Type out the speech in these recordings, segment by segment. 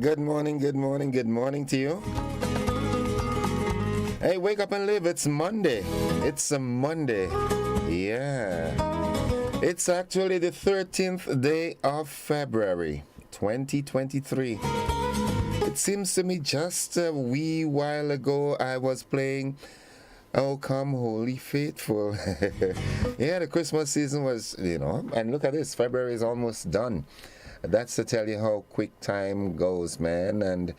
Good morning, good morning, good morning to you. Hey, wake up and live. It's Monday. It's a Monday. Yeah. It's actually the 13th day of February, 2023. It seems to me just a wee while ago I was playing Oh Come Holy Faithful. Yeah, the Christmas season was, and look at this, February is almost done. That's to tell you how quick time goes, man. And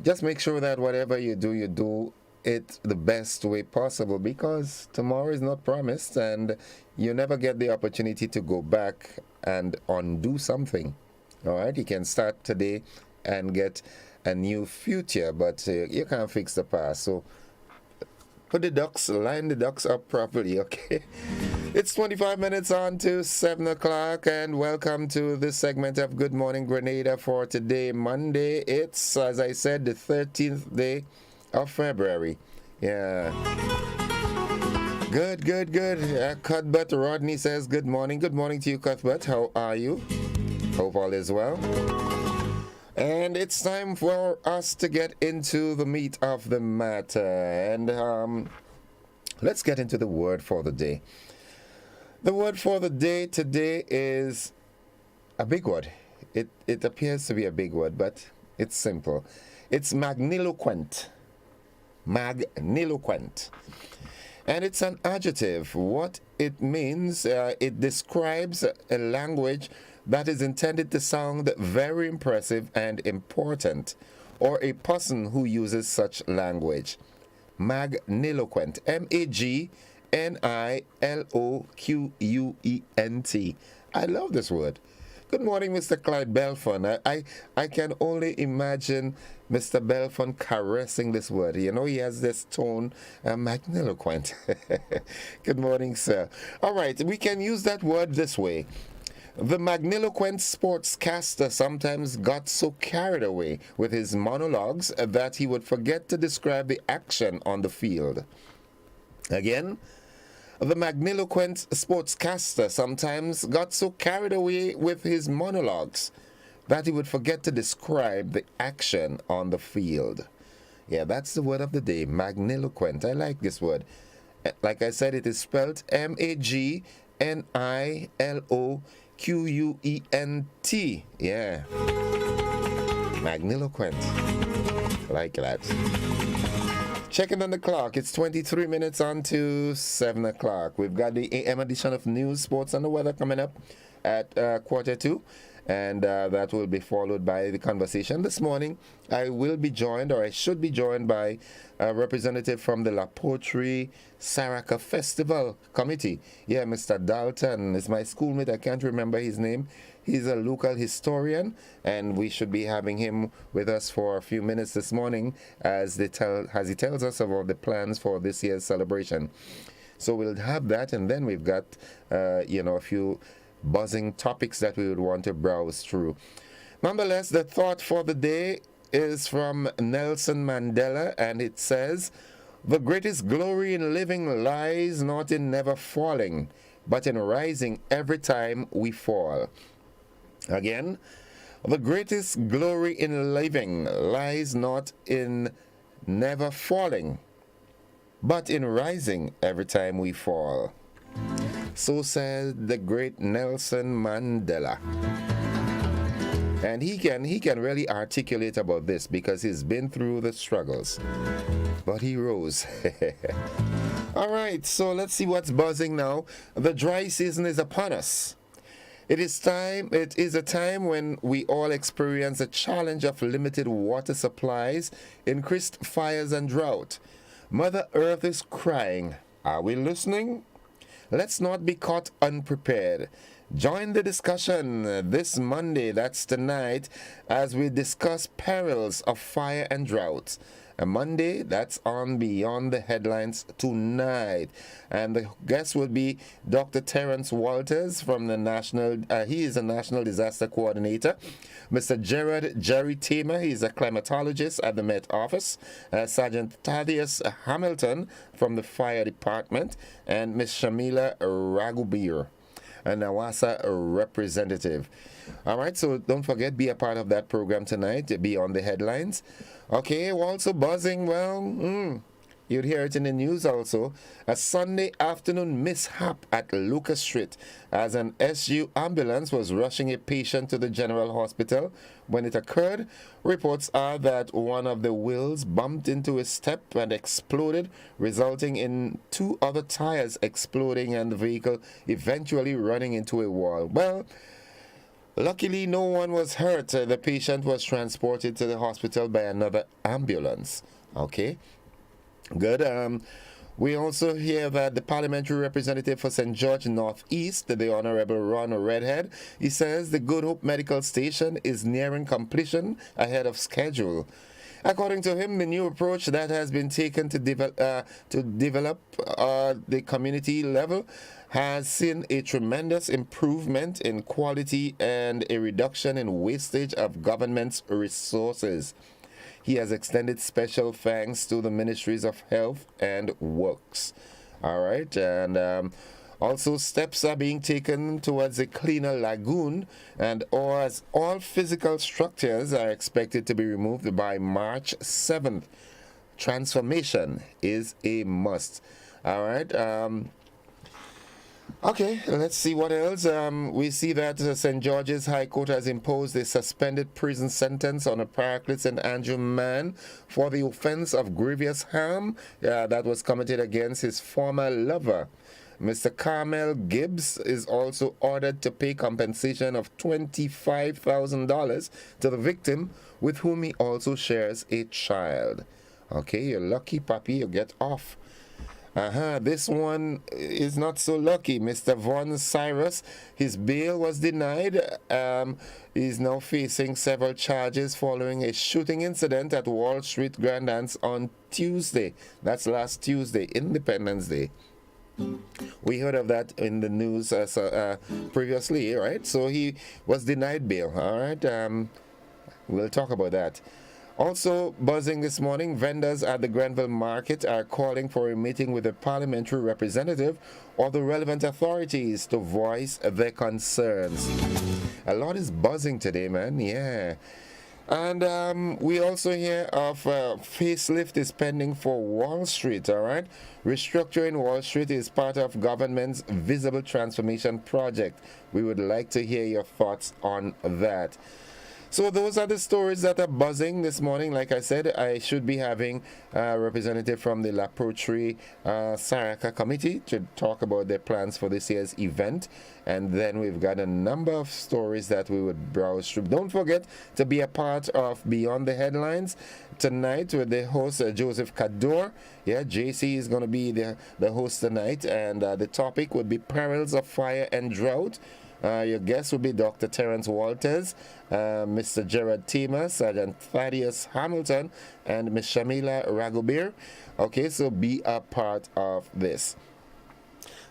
just make sure that whatever you do it the best way possible, because tomorrow is not promised and you never get the opportunity to go back and undo something. All right, you can start today and get a new future, but you can't fix the past. So line the ducks up properly, okay? It's 25 minutes on to 7 o'clock, and welcome to this segment of Good Morning Grenada for today, Monday. It's, as I said, the 13th day of February. Yeah. Good. Cuthbert Rodney says good morning. Good morning to you, Cuthbert. How are you? Hope all is well. And it's time for us to get into the meat of the matter. And let's get into the word for the day. The word for the day today is a big word. It appears to be a big word, but it's simple. It's magniloquent. Magniloquent. And it's an adjective. What it means, it describes a language that is intended to sound very impressive and important, or a person who uses such language. Magniloquent. Magniloquent. I love this word. Good morning, Mr. Clyde Belfon. I can only imagine Mr. Belfon caressing this word. You know, he has this tone, magniloquent. Good morning, sir. All right, we can use that word this way. The magniloquent sportscaster sometimes got so carried away with his monologues that he would forget to describe the action on the field. Again, the magniloquent sportscaster sometimes got so carried away with his monologues that he would forget to describe the action on the field. Yeah, that's the word of the day, magniloquent. I like this word. Like I said, it is spelled Magniloquent. Yeah. Magniloquent. Like that. Checking on the clock. It's 23 minutes on to 7 o'clock. We've got the AM edition of News, Sports, and the Weather coming up at 1:45. And that will be followed by the conversation. This morning, I should be joined by a representative from the La Poterie Sarika Festival Committee. Yeah, Mr. Dolton is my schoolmate. I can't remember his name. He's a local historian, and we should be having him with us for a few minutes this morning as he tells us about the plans for this year's celebration. So we'll have that, and then we've got, a few buzzing topics that we would want to browse through. Nonetheless, the thought for the day is from Nelson Mandela, and it says, "The greatest glory in living lies not in never falling, but in rising every time we fall." Again, the greatest glory in living lies not in never falling, but in rising every time we fall. So said the great Nelson Mandela. And he can really articulate about this because he's been through the struggles. But he rose. All right, so let's see what's buzzing now. The dry season is upon us. It is a time when we all experience the challenge of limited water supplies, increased fires and drought. Mother Earth is crying. Are we listening? Let's not be caught unprepared. Join the discussion this Monday, that's tonight, as we discuss perils of fire and drought. A Monday, that's on Beyond the Headlines tonight. And the guest will be Dr. Terence Walters from the he is a National Disaster Coordinator. Mr. Jerry Tamer, he's a climatologist at the Met Office. Sergeant Thaddeus Hamilton from the Fire Department. And Miss Shamila Raghubir. a Nawasa representative. All right, so don't forget, be a part of that program tonight, be on the headlines. Okay, also buzzing, well, you'd hear it in the news also. A Sunday afternoon mishap at Lucas Street as an SU ambulance was rushing a patient to the General Hospital. When it occurred, reports are that one of the wheels bumped into a step and exploded, resulting in 2 other tires exploding and the vehicle eventually running into a wall. Well, luckily no one was hurt. The patient was transported to the hospital by another ambulance. Okay. Good. We also hear that the parliamentary representative for St. George Northeast, the Honorable Ron Redhead, he says the Good Hope Medical Station is nearing completion ahead of schedule. According to him, the new approach that has been taken to develop the community level has seen a tremendous improvement in quality and a reduction in wastage of government's resources. He has extended special thanks to the Ministries of Health and Works. All right, and also steps are being taken towards a cleaner lagoon, and all physical structures are expected to be removed by March 7th. Transformation is a must. All right. Okay, let's see what else. We see that St. George's High Court has imposed a suspended prison sentence on a Paraclet St. Andrew man for the offense of grievous harm that was committed against his former lover. Mr. Carmel Gibbs is also ordered to pay compensation of $25,000 to the victim, with whom he also shares a child. Okay, you're lucky, puppy, you get off. This one is not so lucky. Mr. Von Cyrus, his bail was denied. He's now facing several charges following a shooting incident at Wall Street Grand Dance on Tuesday. That's last Tuesday, Independence Day. We heard of that in the news previously, right? So he was denied bail, all right? We'll talk about that. Also buzzing this morning, vendors at the Grenville Market are calling for a meeting with a parliamentary representative or the relevant authorities to voice their concerns. A lot is buzzing today, man, yeah. And we also hear of facelift is pending for Wall Street, all right? Restructuring Wall Street is part of government's visible transformation project. We would like to hear your thoughts on that. So those are the stories that are buzzing this morning. Like I said, I should be having a representative from the La Poterie Sarika committee to talk about their plans for this year's event. And then we've got a number of stories that we would browse through. Don't forget to be a part of Beyond the Headlines tonight with the host, Joseph Kador. Yeah, JC is going to be the host tonight. And the topic would be perils of fire and drought. Your guest will be Dr. Terence Walters, Mr. Gerard Tima, Sergeant Thaddeus Hamilton, and Ms. Shamila Ragobir. Okay, so be a part of this.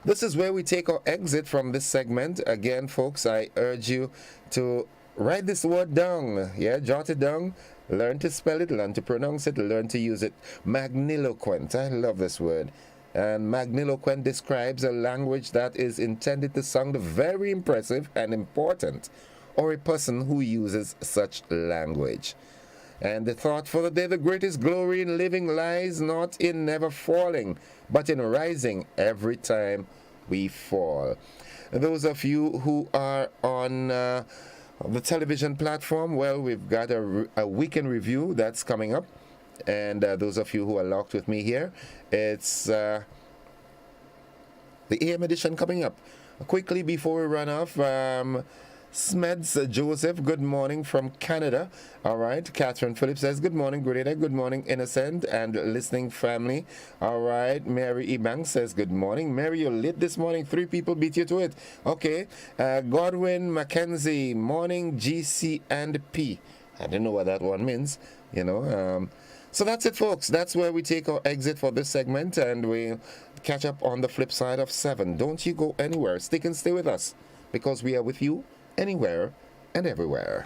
This is where we take our exit from this segment. Again, folks, I urge you to write this word down. Yeah, jot it down. Learn to spell it, learn to pronounce it, learn to use it. Magniloquent. I love this word. And magniloquent describes a language that is intended to sound very impressive and important, or a person who uses such language. And the thought for the day: the greatest glory in living lies not in never falling, but in rising every time we fall. And those of you who are on the television platform, well, we've got a weekend review that's coming up. And those of you who are locked with me here, it's the AM edition coming up. Quickly before we run off, Smeds Joseph, good morning from Canada. All right. Catherine Phillips says, good morning, Grenada. Good morning, Innocent and listening family. All right. Mary Ebang says, good morning. Mary, you're lit this morning. 3 people beat you to it. Okay. Godwin Mackenzie, morning, GC and P. I don't know what that one means, you know. So that's it, folks. That's where we take our exit for this segment, and we'll catch up on the flip side of 7. Don't you go anywhere. Stick and stay with us, because we are with you anywhere and everywhere.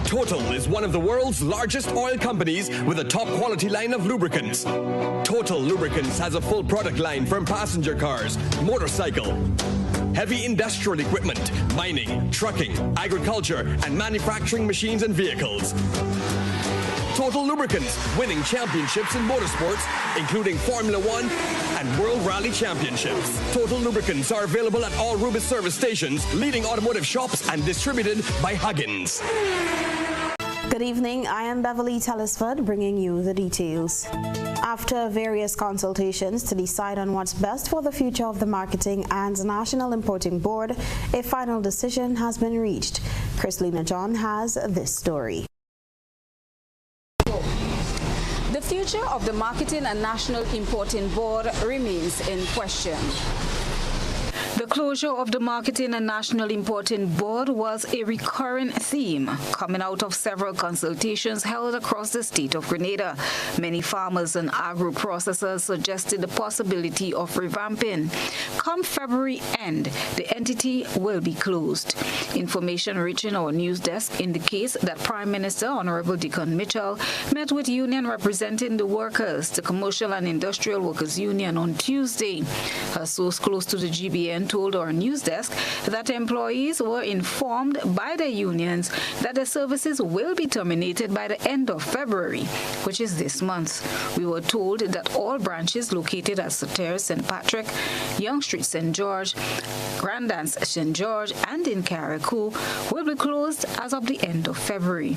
Total is one of the world's largest oil companies with a top quality line of lubricants. Total Lubricants has a full product line from passenger cars, motorcycle, heavy industrial equipment, mining, trucking, agriculture, and manufacturing machines and vehicles. Total Lubricants, winning championships in motorsports, including Formula One and World Rally Championships. Total Lubricants are available at all Rubis service stations, leading automotive shops, and distributed by Huggins. Good evening, I am Beverly Telesford bringing you the details. After various consultations to decide on what's best for the future of the Marketing and National Importing Board, a final decision has been reached. Chrislina John has this story. The future of the Marketing and National Importing Board remains in question. The closure of the Marketing and National Importing Board was a recurrent theme coming out of several consultations held across the state of Grenada. Many farmers and agro-processors suggested the possibility of revamping. Come February end, the entity will be closed. Information reaching our news desk indicates that Prime Minister Honorable Deacon Mitchell met with union representing the workers, the Commercial and Industrial Workers Union, on Tuesday. A source close to the GBN told our news desk that employees were informed by their unions that their services will be terminated by the end of February, which is this month. We were told that all branches located at Soter, St. Patrick, Young Street, St. George, Grandance, St. George, and in Carriacou will be closed as of the end of February.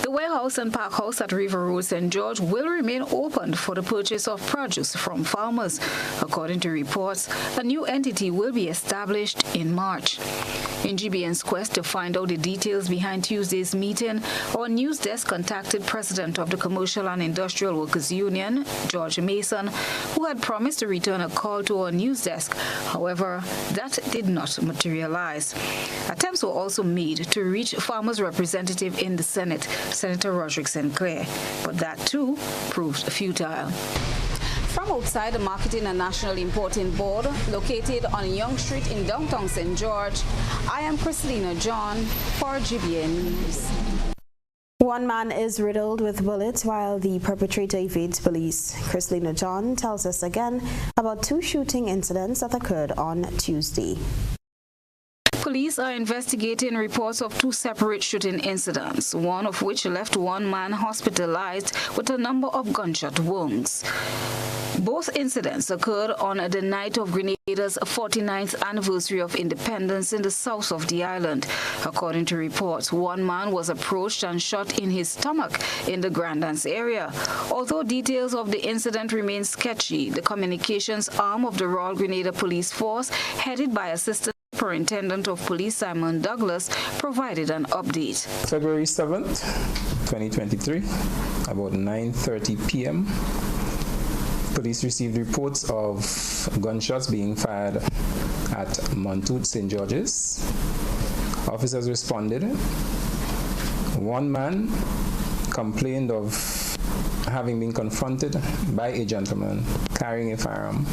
The warehouse and park house at River Road, St. George will remain open for the purchase of produce from farmers. According to reports, a new entity will be established in March. In GBN's quest to find out the details behind Tuesday's meeting, our news desk contacted President of the Commercial and Industrial Workers Union, George Mason, who had promised to return a call to our news desk. However, that did not materialize. Attempts were also made to reach farmers' representative in the Senate, Senator Roderick Sinclair, but that too proved futile. From outside the Marketing and National Importing Board, located on Young Street in downtown St. George, I am Chrislina John for GBN News. One man is riddled with bullets while the perpetrator evades police. Chrislina John tells us again about two shooting incidents that occurred on Tuesday. Police are investigating reports of two separate shooting incidents, one of which left one man hospitalized with a number of gunshot wounds. Both incidents occurred on the night of Grenada's 49th anniversary of independence in the south of the island. According to reports, one man was approached and shot in his stomach in the Grandance area. Although details of the incident remain sketchy, the communications arm of the Royal Grenada Police Force, headed by Assistant Superintendent of Police Simon Douglas, provided an update. February 7th, 2023, about 9:30 p.m., police received reports of gunshots being fired at Montoute St. George's. Officers responded. One man complained of having been confronted by a gentleman carrying a firearm,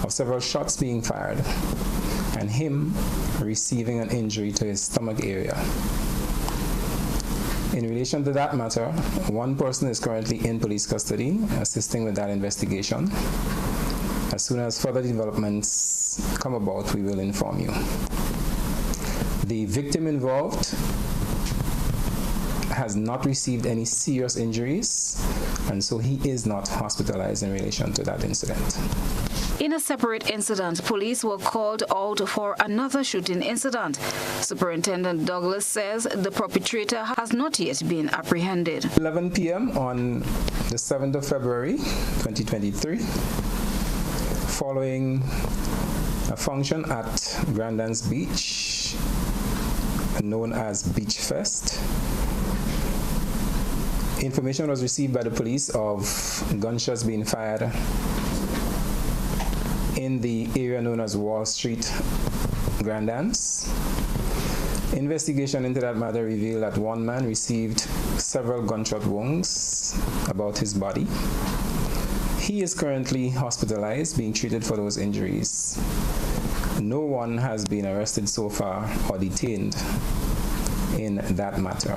of several shots being fired, and him receiving an injury to his stomach area. In relation to that matter, one person is currently in police custody, assisting with that investigation. As soon as further developments come about, we will inform you. The victim involved has not received any serious injuries, and so he is not hospitalized in relation to that incident. In a separate incident, police were called out for another shooting incident. Superintendent Douglas says the perpetrator has not yet been apprehended. 11 p.m. on the 7th of February, 2023, following a function at Grandance Beach, known as Beach Fest, information was received by the police of gunshots being fired in the area known as Wall Street, Grandance. Investigation into that matter revealed that one man received several gunshot wounds about his body. He is currently hospitalized, being treated for those injuries. No one has been arrested so far or detained in that matter.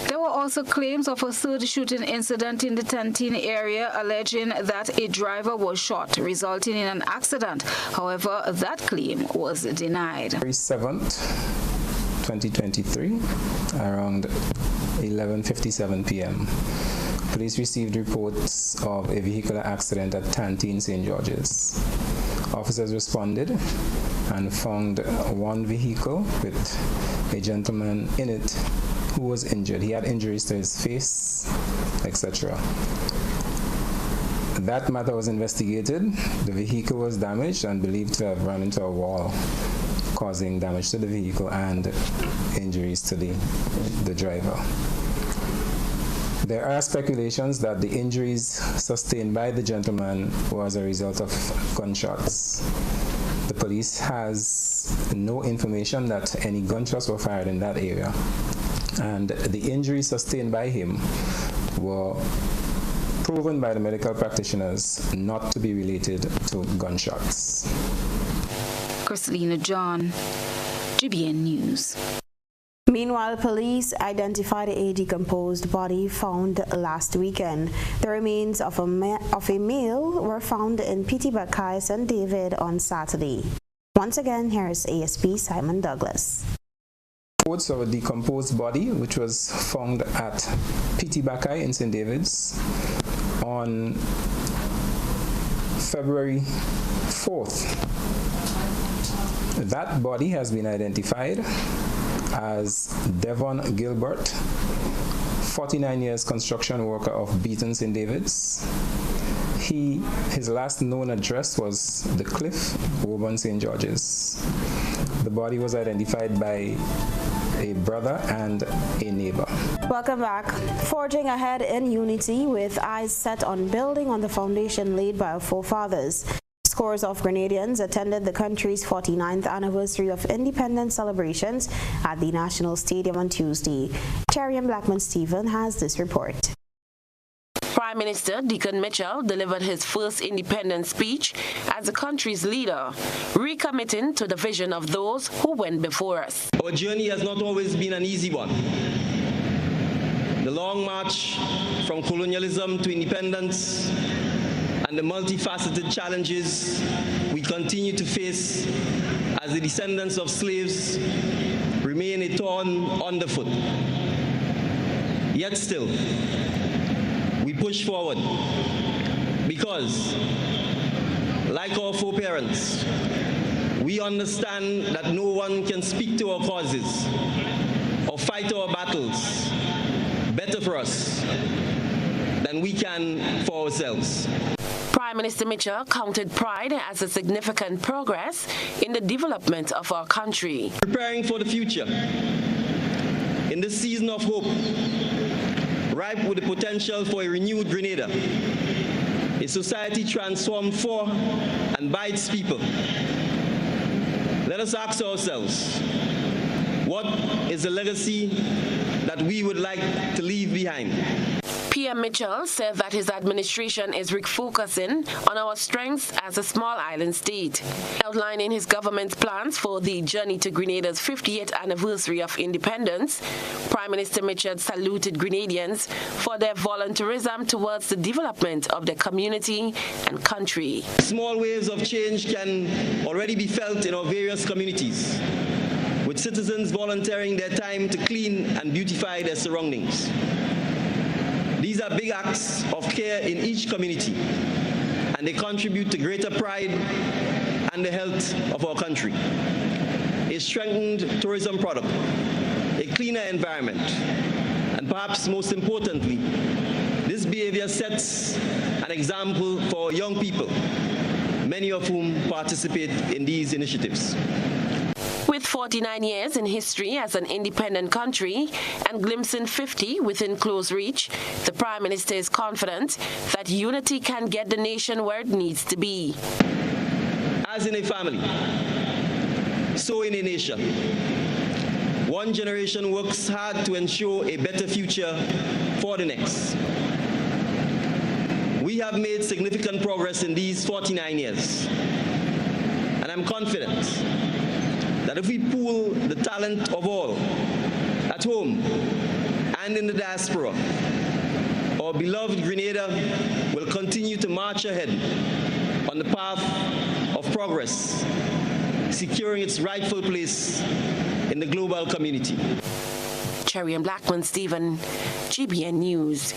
There were also claims of a third shooting incident in the 13th area, alleging that a driver was shot, resulting in an accident. However, that claim was denied. February 7th, 2023, around 11:57 p.m., police received reports of a vehicular accident at 13 St. George's. Officers responded and found one vehicle with a gentleman in it who was injured. He had injuries to his face, etc. That matter was investigated. The vehicle was damaged and believed to have run into a wall, causing damage to the vehicle and injuries to the driver. There are speculations that the injuries sustained by the gentleman was a result of gunshots. The police has no information that any gunshots were fired in that area, and the injuries sustained by him were proven by the medical practitioners not to be related to gunshots. Christina John, GBN News. Meanwhile, police identified a decomposed body found last weekend. The remains of a male were found in Pitibakai, St. David on Saturday. Once again, here is ASP Simon Douglas. Reports of a decomposed body, which was found at Pitibakai in St. David's on February 4th. That body has been identified as Devon Gilbert, 49 years construction worker of Beaton St. David's. His last known address was The Cliff, Woburn St. George's. The body was identified by a brother and a neighbor. Welcome back. Forging ahead in unity with eyes set on building on the foundation laid by our forefathers. Scores of Grenadians attended the country's 49th anniversary of independence celebrations at the National Stadium on Tuesday. Cherian Blackman-Stephen has this report. Prime Minister Deacon Mitchell delivered his first independence speech as the country's leader, recommitting to the vision of those who went before us. Our journey has not always been an easy one. The long march from colonialism to independence and the multifaceted challenges we continue to face as the descendants of slaves remain a thorn underfoot. Yet still, we push forward because, like our foreparents, we understand that no one can speak to our causes or fight our battles better for us than we can for ourselves. Prime Minister Mitchell counted pride as a significant progress in the development of our country. Preparing for the future in this season of hope, ripe with the potential for a renewed Grenada, a society transformed for and by its people. Let us ask ourselves, what is the legacy that we would like to leave behind? PM Mitchell said that his administration is refocusing on our strengths as a small island state, outlining his government's plans for the journey to Grenada's 50th anniversary of independence. Prime Minister Mitchell saluted Grenadians for their volunteerism towards the development of their community and country. Small waves of change can already be felt in our various communities, with citizens volunteering their time to clean and beautify their surroundings. These are big acts of care in each community, and they contribute to greater pride and the health of our country. A strengthened tourism product, a cleaner environment, and perhaps most importantly, this behavior sets an example for young people, many of whom participate in these initiatives. With 49 years in history as an independent country and glimpsing 50 within close reach, the Prime Minister is confident that unity can get the nation where it needs to be. As in a family, so in a nation. One generation works hard to ensure a better future for the next. We have made significant progress in these 49 years, and I'm confident that if we pool the talent of all at home and in the diaspora, our beloved Grenada will continue to march ahead on the path of progress, securing its rightful place in the global community. Cherry and Blackman Stephen, GBN News.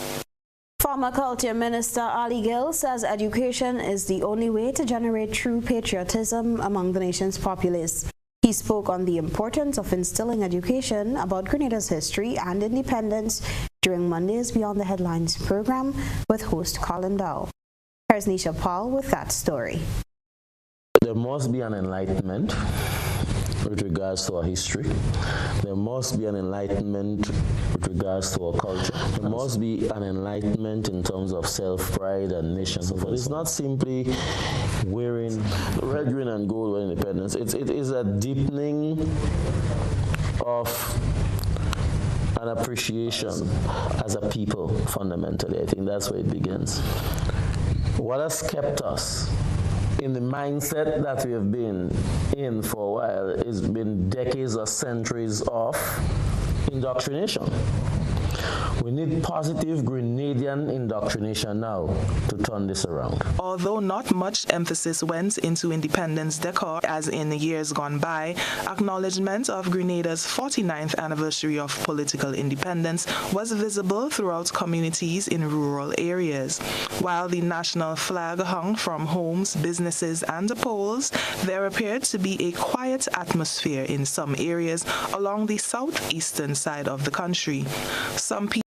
Former Culture Minister Ali Gill says education is the only way to generate true patriotism among the nation's populace. He spoke on the importance of instilling education about Grenada's history and independence during Monday's Beyond the Headlines program with host Colin Dow. Here's Nisha Paul with that story. There must be an enlightenment with regards to our history. There must be an enlightenment with regards to our culture. There must be an enlightenment in terms of self-pride and nation. So it's not simply wearing red, green, and gold for independence. It is a deepening of an appreciation as a people, fundamentally. I think that's where it begins. What has kept us in the mindset that we have been in for a while has been decades or centuries of indoctrination. We need positive Grenadian indoctrination now to turn this around. Although not much emphasis went into independence decor as in years gone by, acknowledgement of Grenada's 49th anniversary of political independence was visible throughout communities in rural areas. While the national flag hung from homes, businesses, and poles, there appeared to be a quiet atmosphere in some areas along the southeastern side of the country. Some people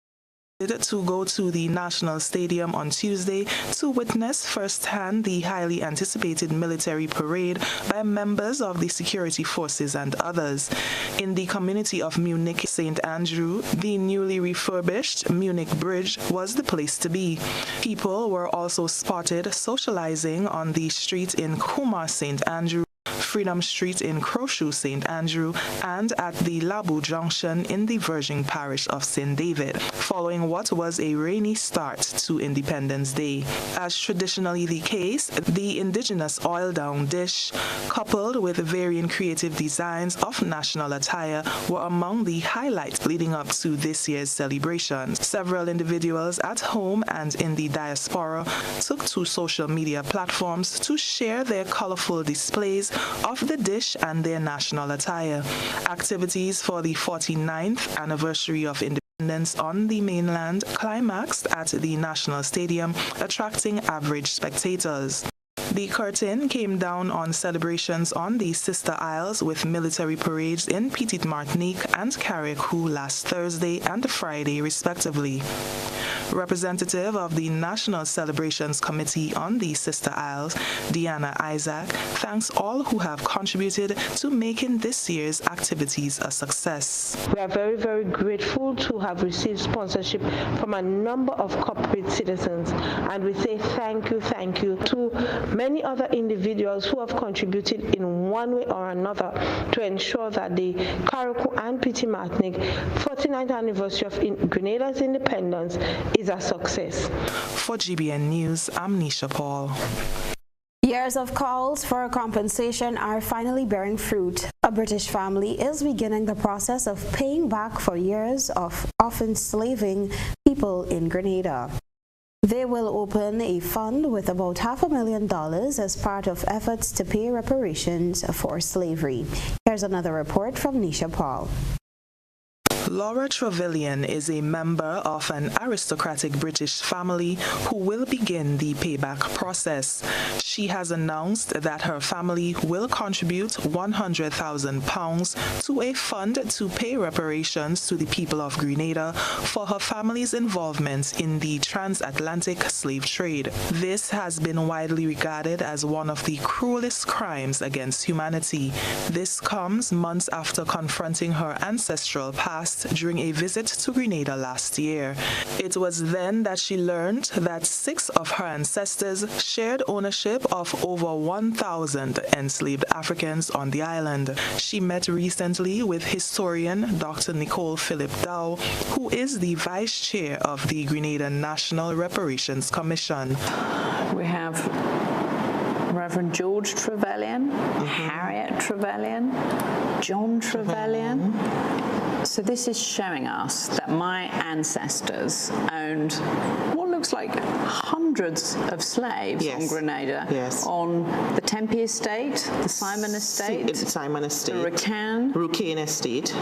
to go to the National Stadium on Tuesday to witness firsthand the highly anticipated military parade by members of the security forces and others. In the community of Munich St. Andrew, the newly refurbished Munich Bridge was the place to be. People were also spotted socializing on the street in Kumar St. Andrew, Freedom Street in Crowshoe St. Andrew, and at the Labu Junction in the Virgin Parish of St. David, following what was a rainy start to Independence Day. As traditionally the case, the indigenous oil-down dish, coupled with varying creative designs of national attire, were among the highlights leading up to this year's celebration. Several individuals at home and in the diaspora took to social media platforms to share their colorful displays of the dish and their national attire. Activities for the 49th anniversary of independence on the mainland climaxed at the National Stadium, attracting average spectators. The curtain came down on celebrations on the Sister Isles with military parades in Petite Martinique and Carriacou last Thursday and Friday, respectively. Representative of the National Celebrations Committee on the Sister Isles, Deanna Isaac, thanks all who have contributed to making this year's activities a success. We are very, very grateful to have received sponsorship from a number of corporate citizens, and we say thank you to many other individuals who have contributed in one way or another to ensure that the Carriacou and Petite Martinique 49th anniversary of Grenada's independence is a success. For GBN News, I'm Nisha Paul. Years of calls for compensation are finally bearing fruit. A British family is beginning the process of paying back for years of enslaving people in Grenada. They will open a fund with about $500,000 as part of efforts to pay reparations for slavery. Here's another report from Nisha Paul. Laura Trevelyan is a member of an aristocratic British family who will begin the payback process. She has announced that her family will contribute £100,000 to a fund to pay reparations to the people of Grenada for her family's involvement in the transatlantic slave trade. This has been widely regarded as one of the cruelest crimes against humanity. This comes months after confronting her ancestral past during a visit to Grenada last year. It was then that she learned that 6 of her ancestors shared ownership of over 1,000 enslaved Africans on the island. She met recently with historian Dr. Nicole Philip Dow, who is the vice chair of the Grenada National Reparations Commission. We have Reverend George Trevelyan, Harriet Trevelyan, John Trevelyan, So this is showing us that my ancestors owned what looks like hundreds of slaves on Grenada, on the Tempe estate, the Simon estate, the Rucan estate,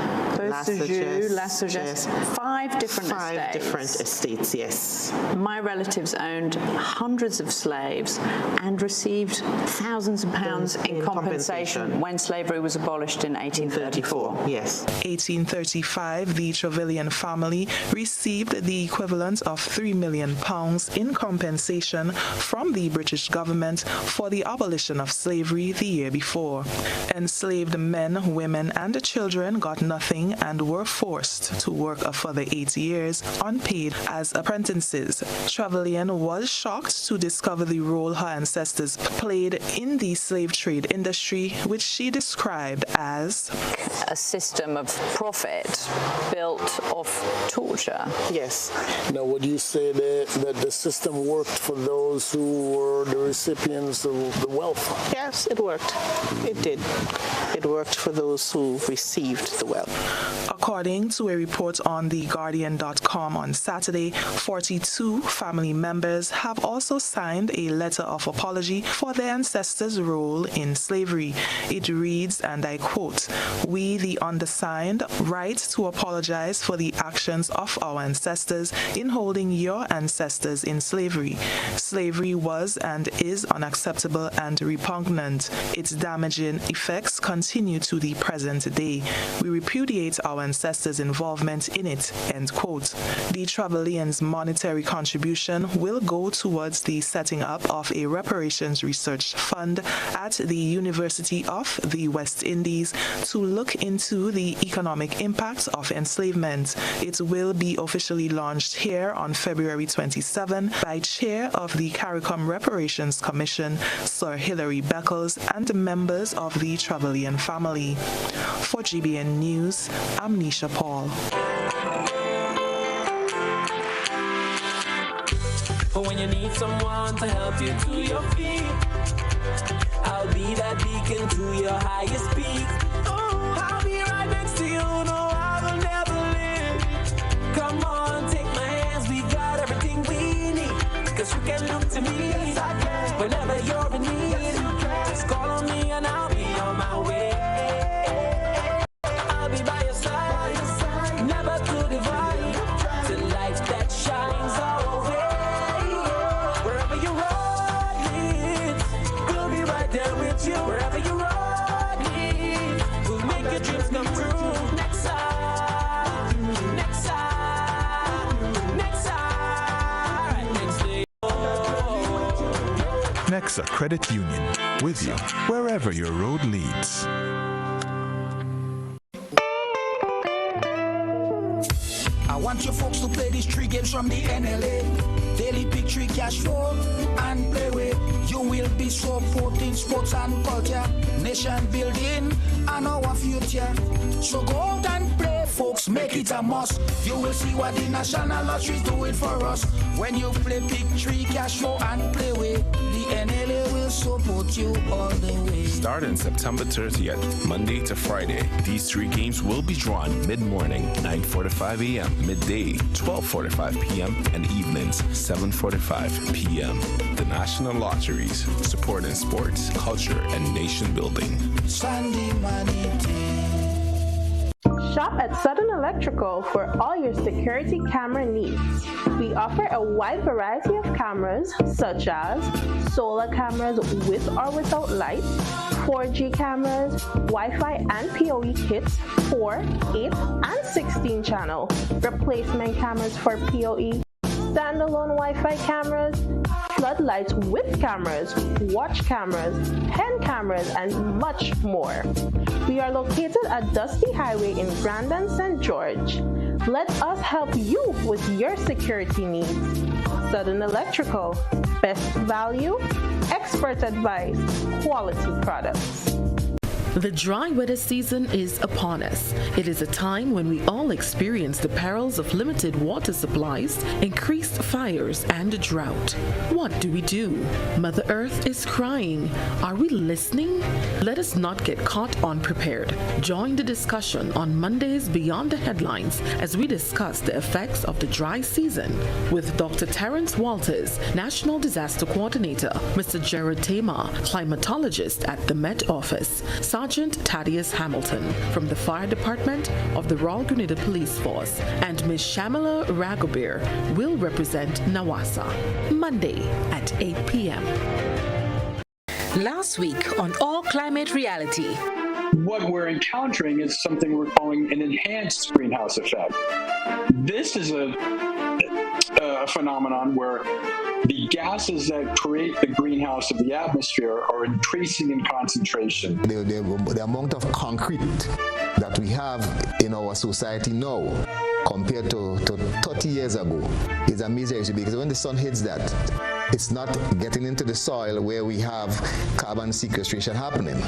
Lassages, five different estates. Yes. My relatives owned hundreds of slaves and received thousands of pounds in compensation when slavery was abolished in 1834. Yes. 1835, the Trevelyan family received the equivalent of £3 million in compensation from the British government for the abolition of slavery the year before. Enslaved men, women, and children got nothing and were forced to work a further 8 years unpaid as apprentices. Trevelyan was shocked to discover the role her ancestors played in the slave trade industry, which she described as a system of profit built off torture. Yes. Now, would you say that the system worked for those who were the recipients of the wealth? Yes, it worked. It did. It worked for those who received the wealth. According to a report on TheGuardian.com on Saturday, 42 family members have also signed a letter of apology for their ancestors' role in slavery. It reads, and I quote, "We, the undersigned, write to apologize for the actions of our ancestors in holding your ancestors in slavery. Slavery was and is unacceptable and repugnant. Its damaging effects continue to the present day. We repudiate our ancestors' involvement in it," end quote. The Trevelyan's monetary contribution will go towards the setting up of a reparations research fund at the University of the West Indies to look into the economic impact of enslavement. It will be officially launched here on February 27 by Chair of the CARICOM Reparations Commission, Sir Hilary Beckles, and members of the Trevelyan family. For GBN News, I'm Nisha Paul. When you need someone to help you to your feet, I'll be that beacon to your highest peak. Oh, I'll be right next to you, no, I will never leave. Come on, take my hands, we got everything we need. Cause you can look to me, yes, I can. Whenever you're in need, yes, you can. Just call on me and I'll be on my way. I'll be by your side, never to divide, to light that shines our way. Wherever your road leads, we'll be right there with you. Wherever your road leads, we'll make your dreams come true. Next side, next side, next side, next day. Nexa Credit Union, with you wherever your road leads. I want you folks to play these 3 games from the NLA. Daily pick 3 cash flow and play with. You will be supporting sports and culture, nation building and our future. So go out and play, folks, make it a must. You will see what the National Lottery is doing for us. When you play pick 3 cash flow and play with, the NLA will support you all the way. Starting September 30th, Monday to Friday, these 3 games will be drawn mid-morning, 9:45 a.m., midday, 12:45 p.m., and evenings, 7:45 p.m. The National Lotteries, supporting sports, culture, and nation building. Sunday money day. Shop at Southern Electrical for all your security camera needs. We offer a wide variety of cameras such as solar cameras with or without lights, 4G cameras, Wi-Fi and PoE kits, 4, 8, and 16 channel, replacement cameras for PoE, standalone Wi-Fi cameras, floodlights with cameras, watch cameras, pen cameras, and much more. We are located at Dusty Highway in Grandin, St. George. Let us help you with your security needs. Southern Electrical, best value, expert advice, quality products. The dry weather season is upon us. It is a time when we all experience the perils of limited water supplies, increased fires, and drought. What do we do? Mother Earth is crying. Are we listening? Let us not get caught unprepared. Join the discussion on Mondays Beyond the Headlines as we discuss the effects of the dry season with Dr. Terrence Walters, National Disaster Coordinator, Mr. Jared Tamar, climatologist at the Met Office, Sergeant Thaddeus Hamilton from the Fire Department of the Royal Grenada Police Force, and Ms. Shamila Ragobir will represent Nawasa. Monday at 8 p.m. Last week on All Climate Reality. What we're encountering is something we're calling an enhanced greenhouse effect. This is a phenomenon where the gases that create the greenhouse of the atmosphere are increasing in concentration. The amount of concrete that we have in our society now compared to 30 years ago is amazing, because when the sun hits that, it's not getting into the soil where we have carbon sequestration happening.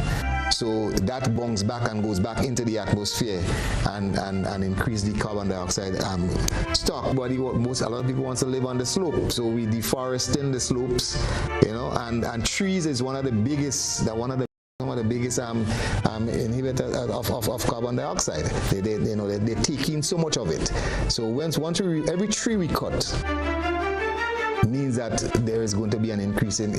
So that bounces back and goes back into the atmosphere and increase the carbon dioxide stock. But a lot of people want to live on the slope, so we deforesting the slopes, and trees is one of the biggest inhibitors of carbon dioxide. They take in so much of it. So every tree we cut means that there is going to be an increase in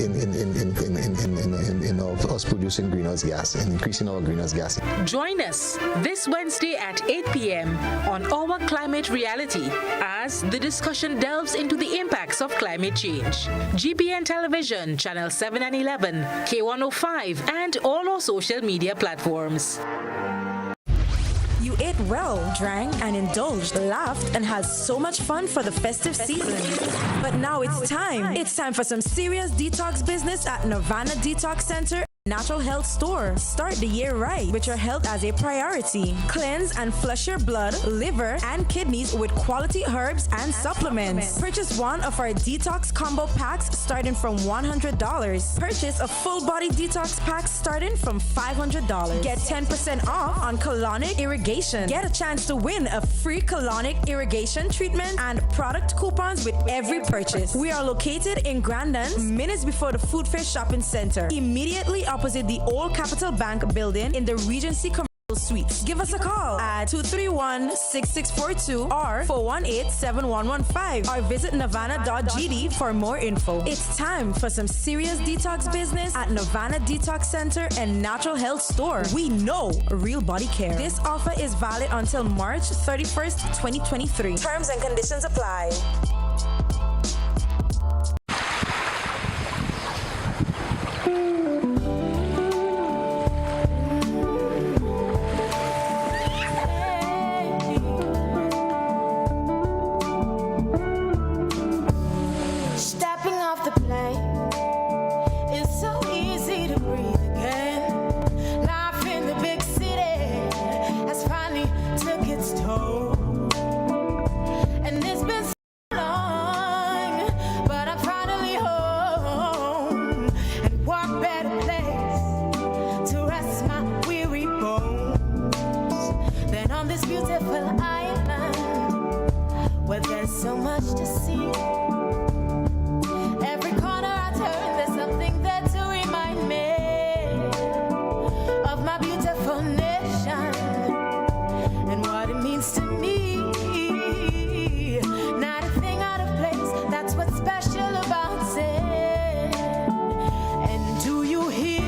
us producing greenhouse gas, and increasing our greenhouse gas. Join us this Wednesday at 8 p.m. on Our Climate Reality as the discussion delves into the impacts of climate change. GBN Television, Channel 7 and 11, K105, and all our social media platforms. You ate well, drank and indulged, laughed and had so much fun for the festive season. But now it's time. It's time for some serious detox business at Nirvana Detox Center, Natural Health Store. Start the year right with your health as a priority. Cleanse and flush your blood, liver, and kidneys with quality herbs and supplements. Purchase one of our detox combo packs starting from $100. Purchase a full body detox pack starting from $500. Get 10% off on colonic irrigation. Get a chance to win a free colonic irrigation treatment and product coupons with every purchase. We are located in Grandin, minutes before the Food Fair Shopping Center, immediately opposite the old Capital Bank building in the Regency Commercial Suites. Give us a call at 231-6642 or 418-7115 or visit nirvana.gd for more info. It's time for some serious detox business at Nirvana Detox Center and Natural Health Store. We know real body care. This offer is valid until March 31st, 2023. Terms and conditions apply. So much to see. Every corner I turn, there's something there to remind me of my beautiful nation and what it means to me. Not a thing out of place, that's what's special about it. And do you hear?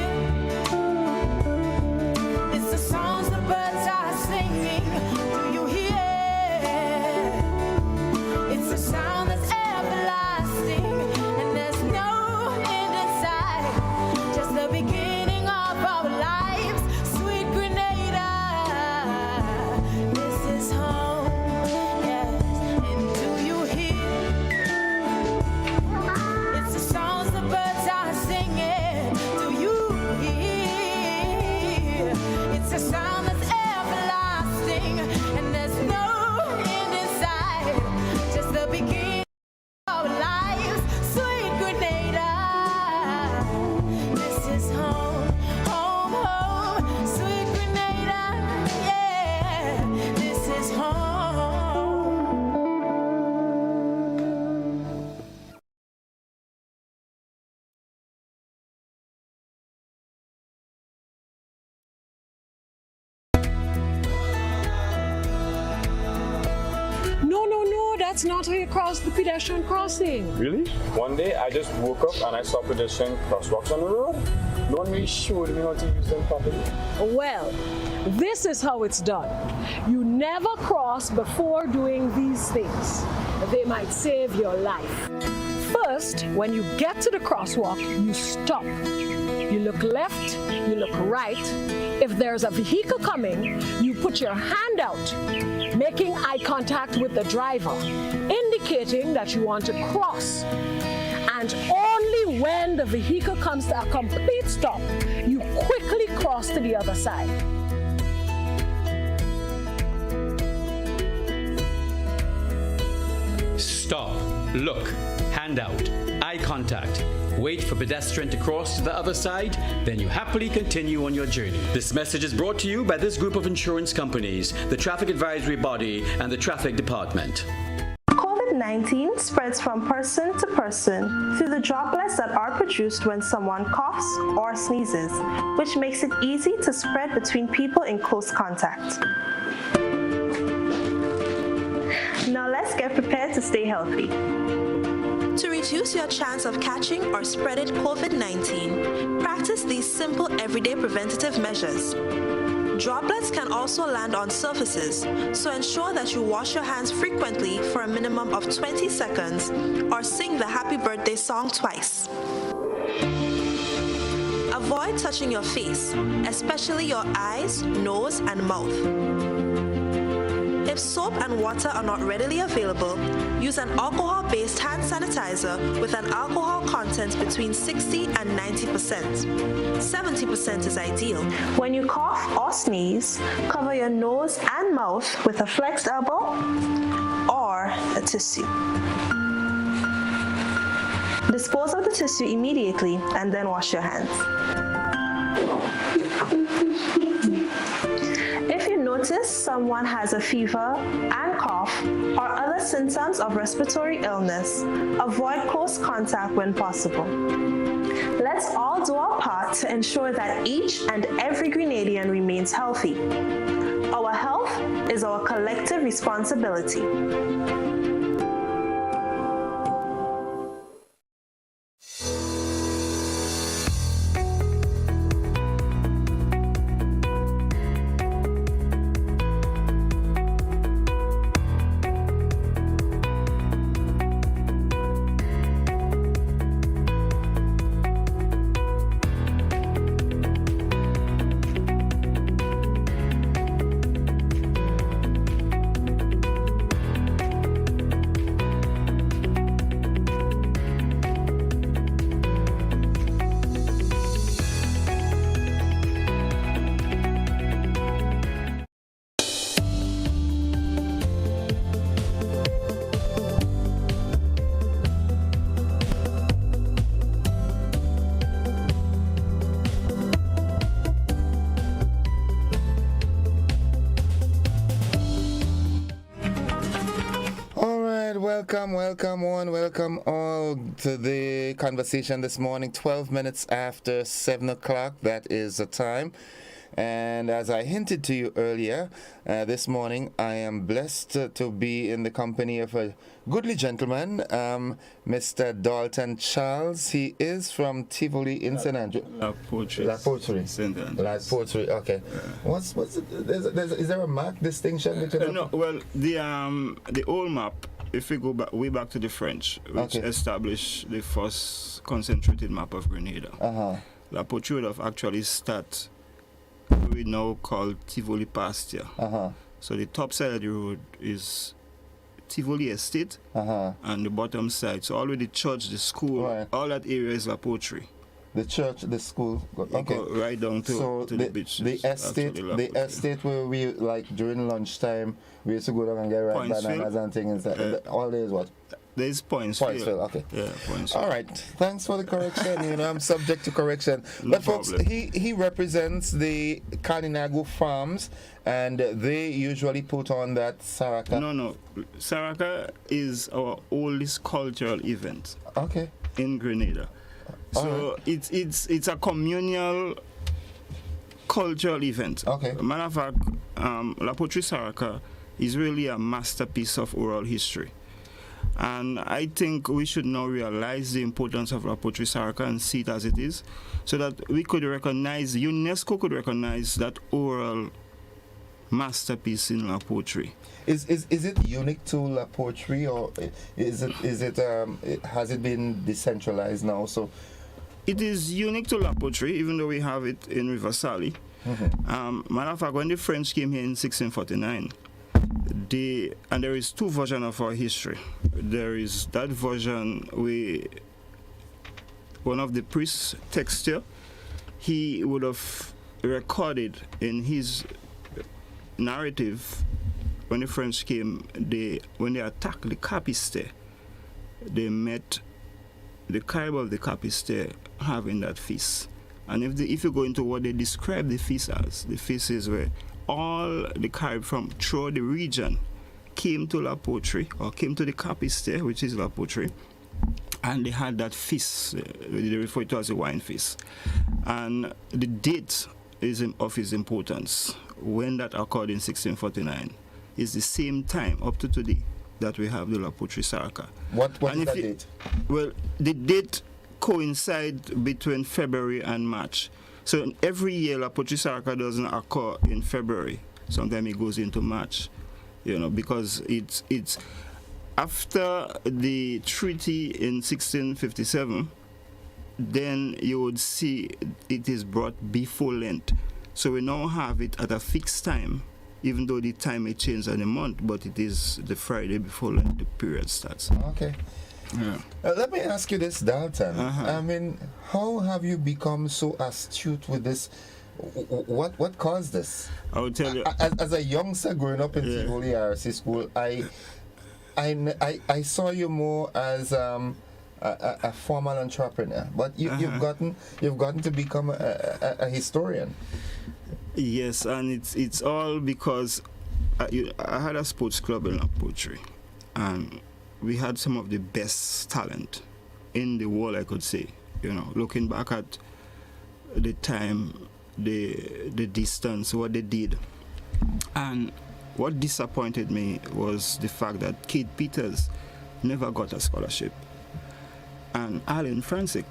It's the songs the birds are singing. Do you hear? It's a sound that's everlasting. That's not how you cross the pedestrian crossing. Really? One day I just woke up and I saw pedestrian crosswalks on the road. No one really showed me how to use them properly. Well, this is how it's done. You never cross before doing these things. They might save your life. First, when you get to the crosswalk, you stop. You look left, you look right. If there's a vehicle coming, you put your hand out, making eye contact with the driver, indicating that you want to cross. And only when the vehicle comes to a complete stop, you quickly cross to the other side. Stop, look, hand out, eye contact. Wait for pedestrian to cross to the other side, then you happily continue on your journey. This message is brought to you by this group of insurance companies, the Traffic Advisory Body, and the Traffic Department. COVID-19 spreads from person to person through the droplets that are produced when someone coughs or sneezes, which makes it easy to spread between people in close contact. Now let's get prepared to stay healthy. To reduce your chance of catching or spreading COVID-19, practice these simple everyday preventative measures. Droplets can also land on surfaces, so ensure that you wash your hands frequently for a minimum of 20 seconds or sing the happy birthday song twice. Avoid touching your face, especially your eyes, nose, and mouth. If soap and water are not readily available, use an alcohol-based hand sanitizer with an alcohol content between 60 and 90%. 70% is ideal. When you cough or sneeze, cover your nose and mouth with a flexed elbow or a tissue. Dispose of the tissue immediately and then wash your hands. If you notice someone has a fever and cough or other symptoms of respiratory illness, avoid close contact when possible. Let's all do our part to ensure that each and every Grenadian remains healthy. Our health is our collective responsibility. Welcome all to the conversation this morning. 12 minutes after 7 o'clock, that is the time. And as I hinted to you earlier, this morning I am blessed to be in the company of a goodly gentleman, Mr. Dolton Charles. He is from Tivoli in St. Andrew. La Poterie. St. Andrews. La Poterie, okay. What's it? Is there a mark distinction between no, well, the old map, if we go way back to the French, which established the first concentrated map of Grenada, La Poterie would have actually started what we now call Tivoli Pasture. So the top side of the road is Tivoli Estate, and the bottom side, so already the church, the school, all that area is La Poterie. The church, the school, okay. Go right down to the beach. The estate where we, like, during lunchtime, we used to go down and get ripe bananas and things. All days what? There's Pointsfield. Okay. Yeah, Pointsfield. All right. Thanks for the correction. I'm subject to correction. But folks, he represents the Kalinago farms, and they usually put on that Sarika. No. Sarika is our oldest cultural event. Okay. In Grenada. So it's a communal cultural event. Okay. Matter of fact, La Poterie Sarika is really a masterpiece of oral history. And I think we should now realize the importance of La Poterie Sarika and see it as it is, so that we could recognize, UNESCO could recognize that oral masterpiece in La Poterie. Is it unique to La Poterie, or has it been decentralized now? So it is unique to La Poterie, even though we have it in River Sally. Matter of fact, when the French came here in 1649, and there is two versions of our history. There is that version where one of the priests texture, he would have recorded in his narrative when the French came, when they attacked the Capiste, they met the Carib of the Capiste having that feast. And if you go into what they describe the feast as, the feast is where all the Carib from throughout the region came to La Poterie, or came to the Capiste, which is La Poterie, and they had that feast. They refer to it as a wine feast. And the date of its importance, when that occurred in 1649, is the same time up to today that we have the La Poterie Sarika. What is that date? Well, the date coincides between February and March. So every year La Poterie Sarika doesn't occur in February. Sometimes it goes into March, because it's after the treaty in 1657, then you would see it is brought before Lent. So we now have it at a fixed time, even though the time may change in a month, but it is the Friday before Lent, the period starts. Okay. Yeah. Let me ask you this, Dalton. I mean, how have you become so astute with this? What caused this? I will tell you. As a youngster growing up in Tivoli RC school, I saw you more as a formal entrepreneur, but you've gotten to become a historian. Yes, and it's all because I had a sports club in La Poterie, and we had some of the best talent in the world, I could say. Looking back at the time, the distance, what they did. And what disappointed me was the fact that Kate Peters never got a scholarship. And Alan Francis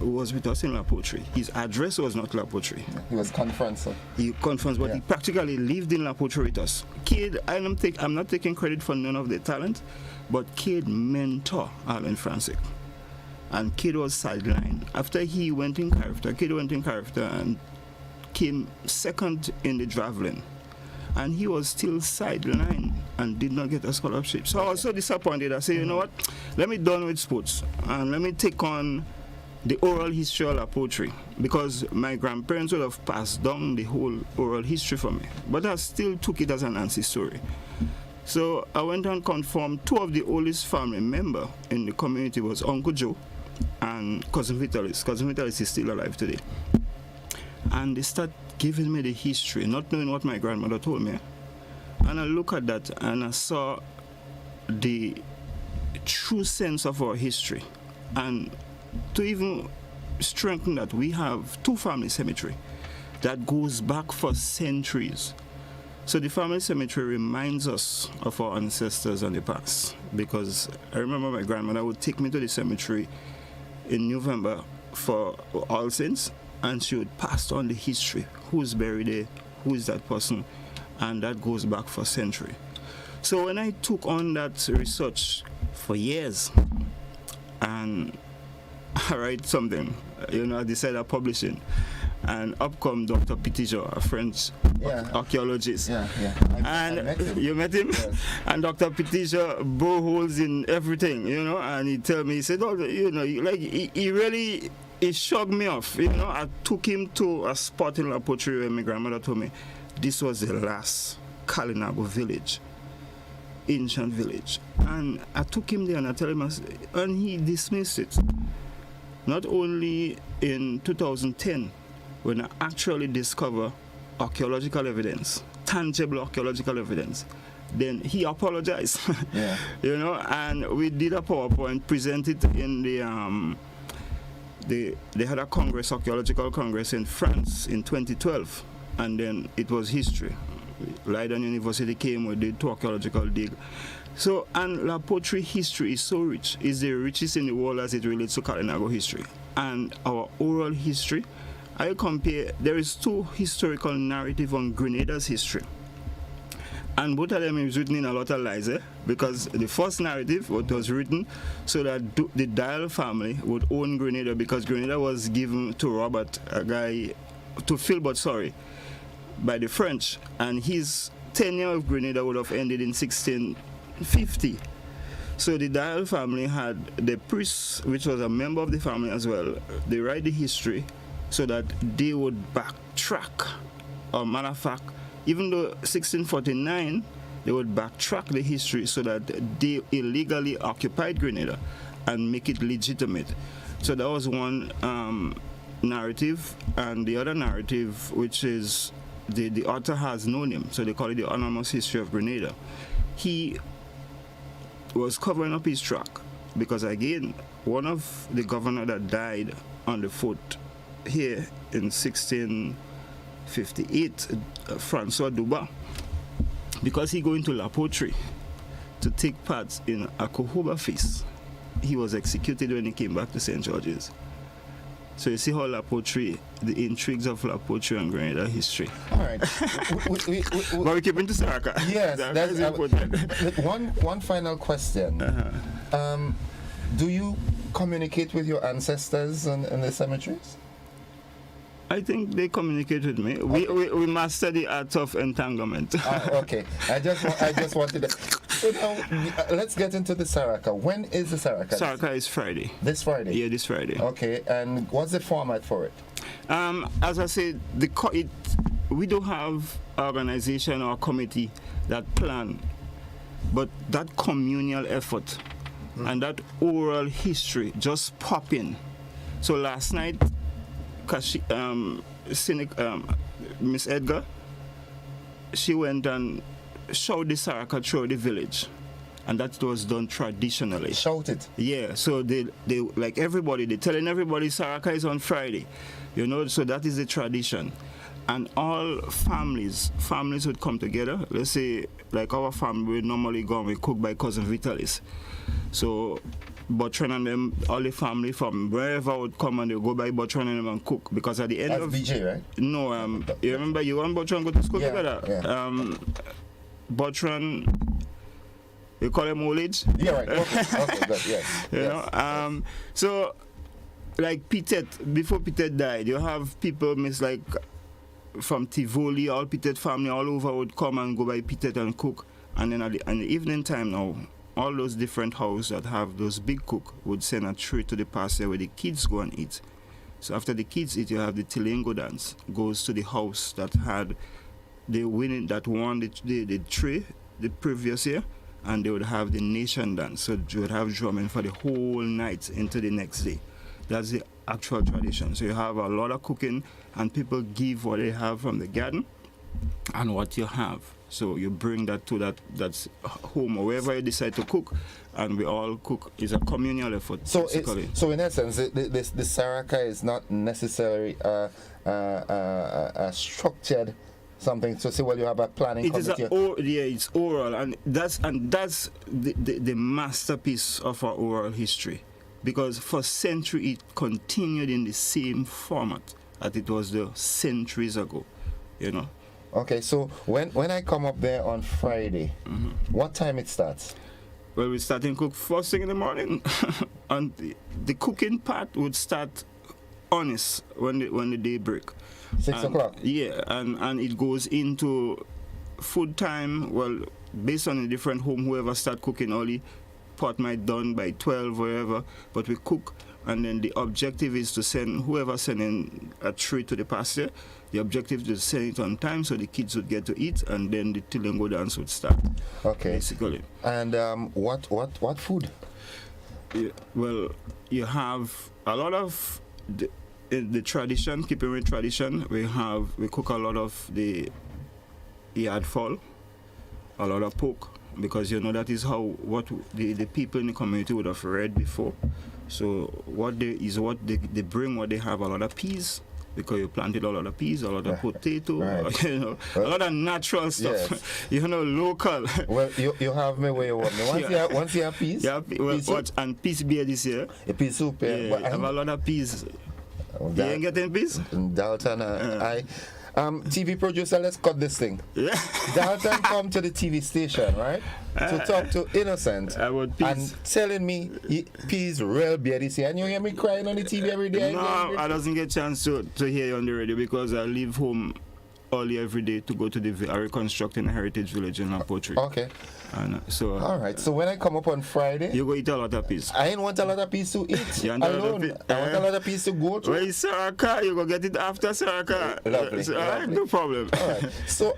was with us in La Poterie. His address was not La Poterie. He was conference. He conference, but he practically lived in La Poterie with us. Kid, I'm not taking credit for none of the talent, but Kid mentor Alan Francis. And Kid was sidelined. After he went in character, Kid went in character and came second in the javelin. And he was still sidelined and did not get a scholarship. So I was so disappointed. I said, you know what? Let me done with sports and let me take on the oral history of La Poterie, because my grandparents would have passed down the whole oral history for me. But I still took it as an Nancy story. So I went and confirmed two of the oldest family members in the community was Uncle Joe and Cousin Vitalis. Cousin Vitalis is still alive today. And they start giving me the history, not knowing what my grandmother told me. And I look at that and I saw the true sense of our history. And to even strengthen that, we have two family cemetery that goes back for centuries. So the family cemetery reminds us of our ancestors and the past, because I remember my grandmother would take me to the cemetery in November for All Saints, and she would pass on the history, who's buried there, who is that person, and that goes back for a century. So when I took on that research for years, and I write something, I decided publishing, and up come Dr. Petijo, a French archaeologist. I met him. You met him? Yes. And Dr. Petijo bore holes in everything, and he told me, he said, he really, it shocked me off. I took him to a spot in La Poterie where my grandmother told me this was the last Kalinago village, ancient village. And I took him there and I told him, and he dismissed it. Not only in 2010, when I actually discovered archaeological evidence, tangible archaeological evidence, then he apologized. And we did a PowerPoint, presented in they had a congress, archaeological congress in France in 2012, and then it was history. Leiden University came, we did two archaeological dig, So, and La Poterie history is so rich. It's the richest in the world as it relates to Kalinago history. And our oral history, I compare, there is two historical narrative on Grenada's history. And both of them is written in a lot of lies, because the first narrative was written so that the Dial family would own Grenada, because Grenada was given to Robert, a guy, to Philbert, sorry, by the French, and his tenure of Grenada would have ended in 1650. So the Dial family had the priest, which was a member of the family as well. They write the history so that they would backtrack. Matter of fact, even though 1649, they would backtrack the history so that they illegally occupied Grenada and make it legitimate. So that was one narrative, and the other narrative, which is the author has no name, so they call it the Anonymous History of Grenada. He was covering up his track because, again, one of the governor that died on the foot here in 1658, Francois Duba, because he going to La Poterie to take part in a Cohoba feast, he was executed when he came back to St. George's. So you see how La Poterie, the intrigues of La Poterie and Grenada history. All right. But we keep into Sarika. Yes, that's important. One final question. Do you communicate with your ancestors in the cemeteries? I think they communicate with me. Okay. We master the art of entanglement. Okay. I just wanted to. So now, let's get into the Sarika. When is the Sarika? Sarika is Friday. This Friday? Yeah, this Friday. Okay, and what's the format for it? As I said, we don't have organization or committee that plan, but that communal effort and that oral history just pop in. So last night, Miss Edgar, she went and showed the Sarika through the village, and that was done traditionally. Shout it. Yeah, so they like everybody, they're telling everybody Sarika is on Friday, so that is the tradition. And all families would come together. Let's say, like our family, we normally go and we cook by Cousin Vitalis. So Botran and them, all the family from wherever would come and they go by Botran and them and cook, because at the end That's of BJ, right? No, you remember you and Botran go to school together? Yeah. Botran, you call him old age? Yeah, right. Okay, good, yes. So, like Pitet, before Pitet died, you have people like from Tivoli, all Pitet family all over would come and go by Pitet and cook. And then at the evening time now, all those different houses that have those big cook would send a tray to the pasture where the kids go and eat. So after the kids eat, you have the Tilengo dance, goes to the house that had the winning, that won the tray the previous year, and they would have the nation dance. So you would have drumming for the whole night into the next day. That's the actual tradition. So you have a lot of cooking, and people give what they have from the garden and what you have. So you bring that to that's home or wherever you decide to cook, and we all cook. It's a communal effort. So in essence, the Sarika is not necessarily a structured something. So say, well, you have a planning committee. It's oral, and that's the masterpiece of our oral history, because for centuries it continued in the same format that it was there centuries ago. Okay, so when I come up there on Friday, what time it starts? Well, we start and cook first thing in the morning, and the cooking part would start honest when the day break. 6 o'clock. Yeah, and it goes into food time. Well, based on the different home, whoever start cooking early, pot might done by 12 wherever, but we cook. And then the objective is to send whoever sending a tray to the pasture. The objective is to send it on time so the kids would get to eat, and then the Tilengo dance would start. Okay. Basically. And what food? Yeah, well, you have a lot of the tradition, keeping with tradition. We cook a lot of the yard fowl, a lot of pork, because that is what the people in the community would have read before. So what they bring, what they have, a lot of peas, because you planted a lot of peas, a lot of potato, you know, a lot of natural stuff, you know, local. Well, you have me where you want me. Once you have peas, and peas beer this year. A pea soup, yeah. I have a lot of peas. You ain't getting peas? Dalton, TV producer, let's cut this thing. Yeah. Dalton come to the TV station, right? To talk to Innocent and telling me peas real beer this year. And you hear me crying on the TV every day? No, I doesn't get a chance to hear you on the radio because I leave home early every day to go to the reconstructing a heritage village in La Poterie. Okay. And so all right. So when I come up on Friday, you go eat a lot of peas. I ain't want a lot of peas to eat alone. I want a lot of peas to go to. Well, Sarika, you go get it after Sarika. Lovely. Lovely. No problem. All right. So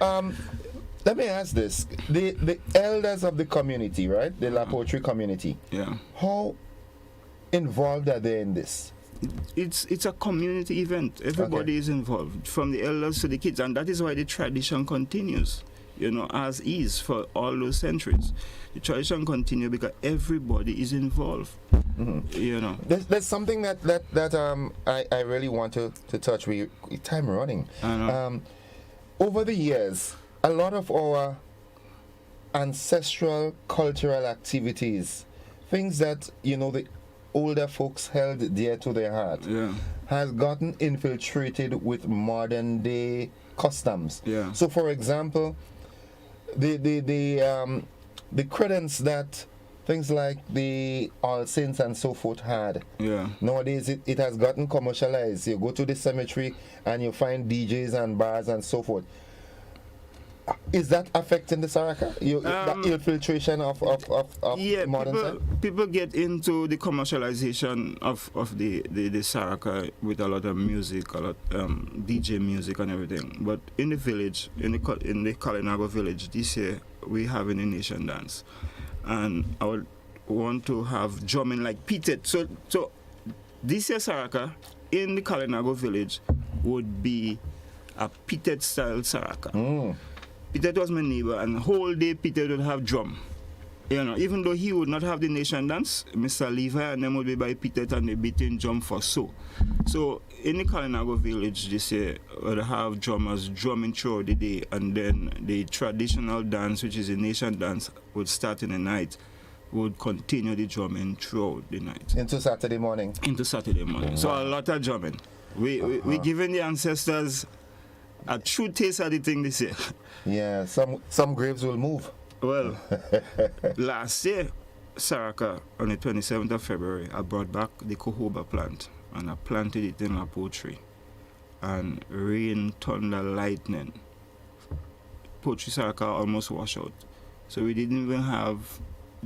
let me ask this: the elders of the community, right? The La Poterie community. Yeah. How involved are they in this? It's a community event. Everybody is involved, from the elders to the kids, and that is why the tradition continues. You know, as is for all those centuries. The tradition continues because everybody is involved. You know, there's something that I really want to touch with. Time running. Over the years, a lot of our ancestral cultural activities, things that the older folks held dear to their heart, has gotten infiltrated with modern day customs. Yeah. So, for example, the credence that things like the All Saints and so forth had. Yeah. Nowadays, it has gotten commercialized. You go to the cemetery and you find DJs and bars and so forth. Is that affecting the Sarika? The infiltration of modern time? People get into the commercialization of the Sarika with a lot of music, a lot DJ music and everything. But in the village, in the Kalinago village, this year we having a nation dance, and I would want to have drumming like pitted. So this year Sarika in the Kalinago village would be a pitted style Sarika. Peter was my neighbor, and the whole day Peter would have drum. You know, even though he would not have the nation dance, Mr. Levi and them would be by Peter and they beating drum for so. So in the Kalinago village this year, would have drummers drumming throughout the day, and then the traditional dance, which is a nation dance, would start in the night, would continue the drumming throughout the night. Into Saturday morning. So a lot of drumming. We giving the ancestors a true taste of the thing this year. Yeah, some graves will move. Well, last year, Sarika, on the 27th of February, I brought back the cohoba plant and I planted it in La Poterie. And rain, thunder, lightning, Poterie Sarika almost washed out. So we didn't even have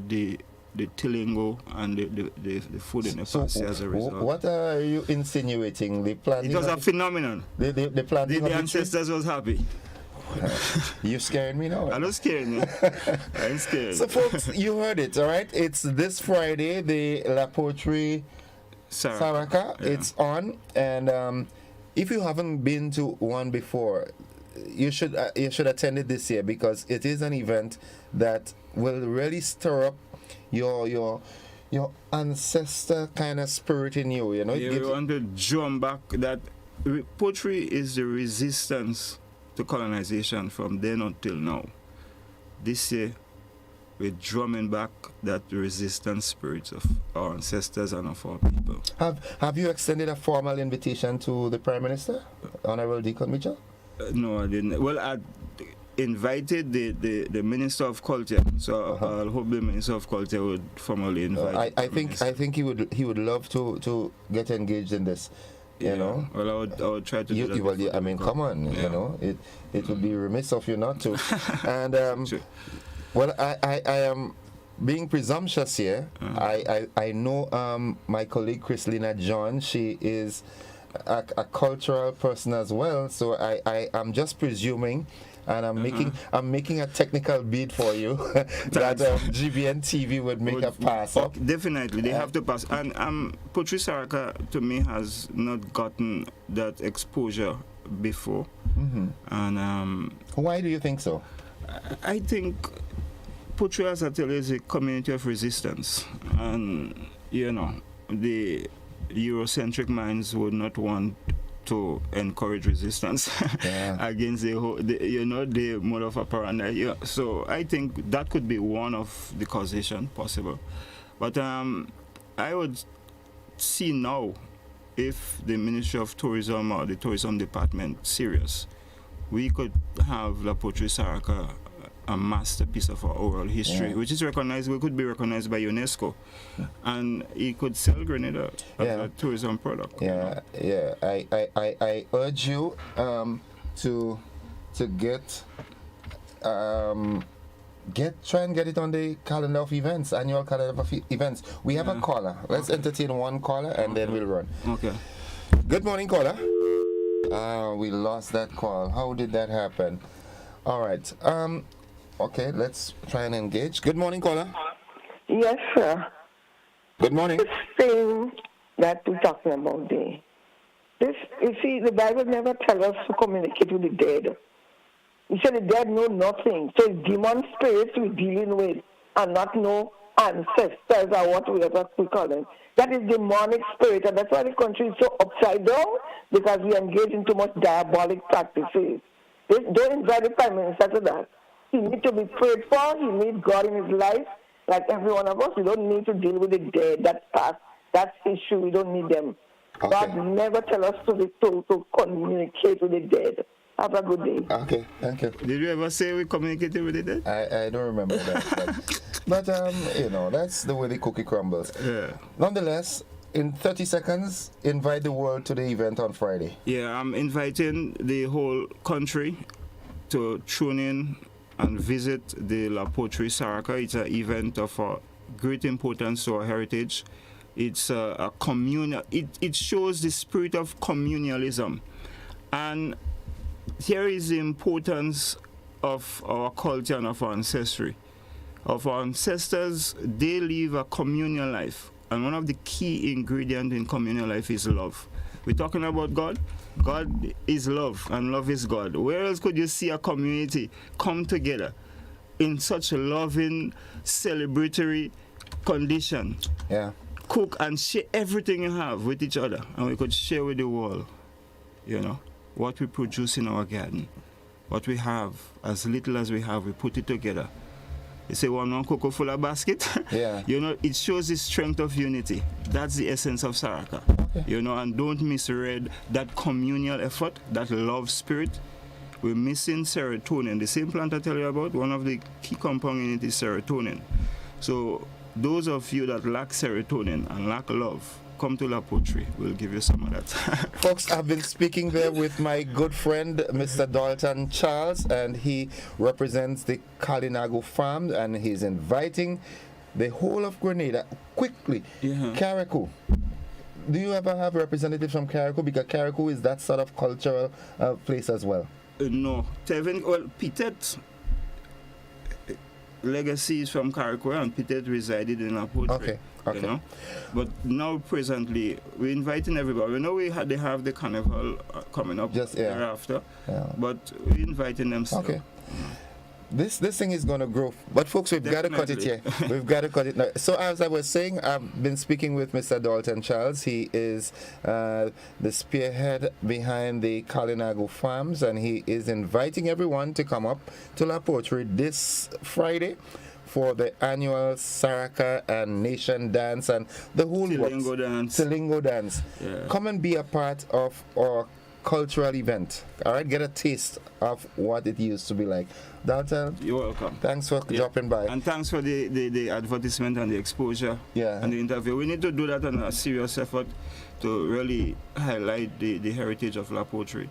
the tilingo and the food in the past as a result. What are you insinuating? The planting? It was a phenomenon. The ancestors was happy. You scaring me now? I'm not scaring you. I'm scared. So folks, you heard it, all right? It's this Friday, the La Poterie Sarika. Yeah. It's on, and if you haven't been to one before, you should attend it this year, because it is an event that will really stir up your ancestor kind of spirit in you. You know, we want to drum back that Poterie is the resistance to colonization from then until now. This year, we're drumming back that resistance spirit of our ancestors and of our people. Have you extended a formal invitation to the Prime Minister, Honorable Deacon Mitchell? No, I didn't. Well, I invited the Minister of Culture, so I hope the Minister of Culture would formally invite. I think he would love to get engaged in this. You know, well, I would try to do that. Well, I mean, come on, you know, it would be remiss of you not to. And well, I am being presumptuous here. I know my colleague Chrislina John. She is a cultural person as well. So I am just presuming, and I'm making a technical bid for you that GBN TV would make a pass up. Definitely, they have to pass. And Poterie Sarika to me has not gotten that exposure before. And why do you think so? I think Poterie, as I tell you, is a community of resistance, and you know, the Eurocentric minds would not want to encourage resistance against the mode of operandi. Yeah. So I think that could be one of the causation possible. But I would see now, if the Ministry of Tourism or the Tourism Department serious, we could have La Poterie Sarika a masterpiece of our oral history, which is recognized. We could be recognized by UNESCO, and it could sell Grenada as a tourism product. I urge you to try and get it on the calendar of events, annual calendar of events. We have a caller. Let's entertain one caller and then we'll run. Okay. Good morning, caller. We lost that call. How did that happen? All right. Okay, let's try and engage. Good morning, caller. Yes, sir. Good morning. This thing that we're talking about there. You see, the Bible never tells us to communicate with the dead. He said the dead know nothing. So it's demon spirits we're dealing with and not no ancestors or whatever we call them. That is demonic spirit, and that's why the country is so upside down, because we engage in too much diabolic practices. Don't invite the Prime Minister to that. He needs to be prayed for. He needs God in his life, like every one of us. We don't need to deal with the dead. That's past. That's issue. We don't need them. Okay. God never tell us to communicate with the dead. Have a good day. Okay, thank you. Did you ever say we communicated with the dead? I don't remember that. But that's the way the cookie crumbles. Yeah. Nonetheless, in 30 seconds, invite the world to the event on Friday. Yeah, I'm inviting the whole country to tune in and visit the La Poterie Sarika. It's an event of great importance to our heritage. It's a communal. It shows the spirit of communalism, and here is the importance of our culture and of our ancestry. Of our ancestors, they live a communal life, and one of the key ingredients in communal life is love. We're talking about God. God is love, and love is God. Where else could you see a community come together in such a loving, celebratory condition? Yeah. Cook and share everything you have with each other, and we could share with the world, what we produce in our garden, what we have, as little as we have, we put it together. You say one cocoa full of basket. Yeah. It shows the strength of unity. That's the essence of Sarika. Okay. And don't misread that communal effort, that love spirit. We're missing serotonin. The same plant I tell you about, one of the key compounds in it is serotonin. So those of you that lack serotonin and lack love, come to La Poterie. We'll give you some of that. Folks, I've been speaking there with my good friend, Mr. Dolton Charles, and he represents the Kalinago farm, and he's inviting the whole of Grenada quickly. Carriacou. Do you ever have representatives from Carriacou? Because Carriacou is that sort of cultural place as well. No. Pitet legacy is from Carriacou, and Pitet resided in La Poterie. Okay. But now presently we're inviting everybody. We know they have the carnival coming up thereafter, but we're inviting them still. Okay. This thing is going to grow, but folks, we've got to cut it here. We've got to cut it now. So as I was saying, I've been speaking with Mr. Dolton Charles. He is the spearhead behind the Kalinago Farms, and he is inviting everyone to come up to La Poterie this Friday for the annual Sarika and Nation Dance and the whole Tilingo Dance. Yeah. Come and be a part of our cultural event. All right, get a taste of what it used to be like. Dalton, you're welcome. Thanks for dropping by. And thanks for the advertisement and the exposure and the interview. We need to do that on a serious effort to really highlight the heritage of La Poterie.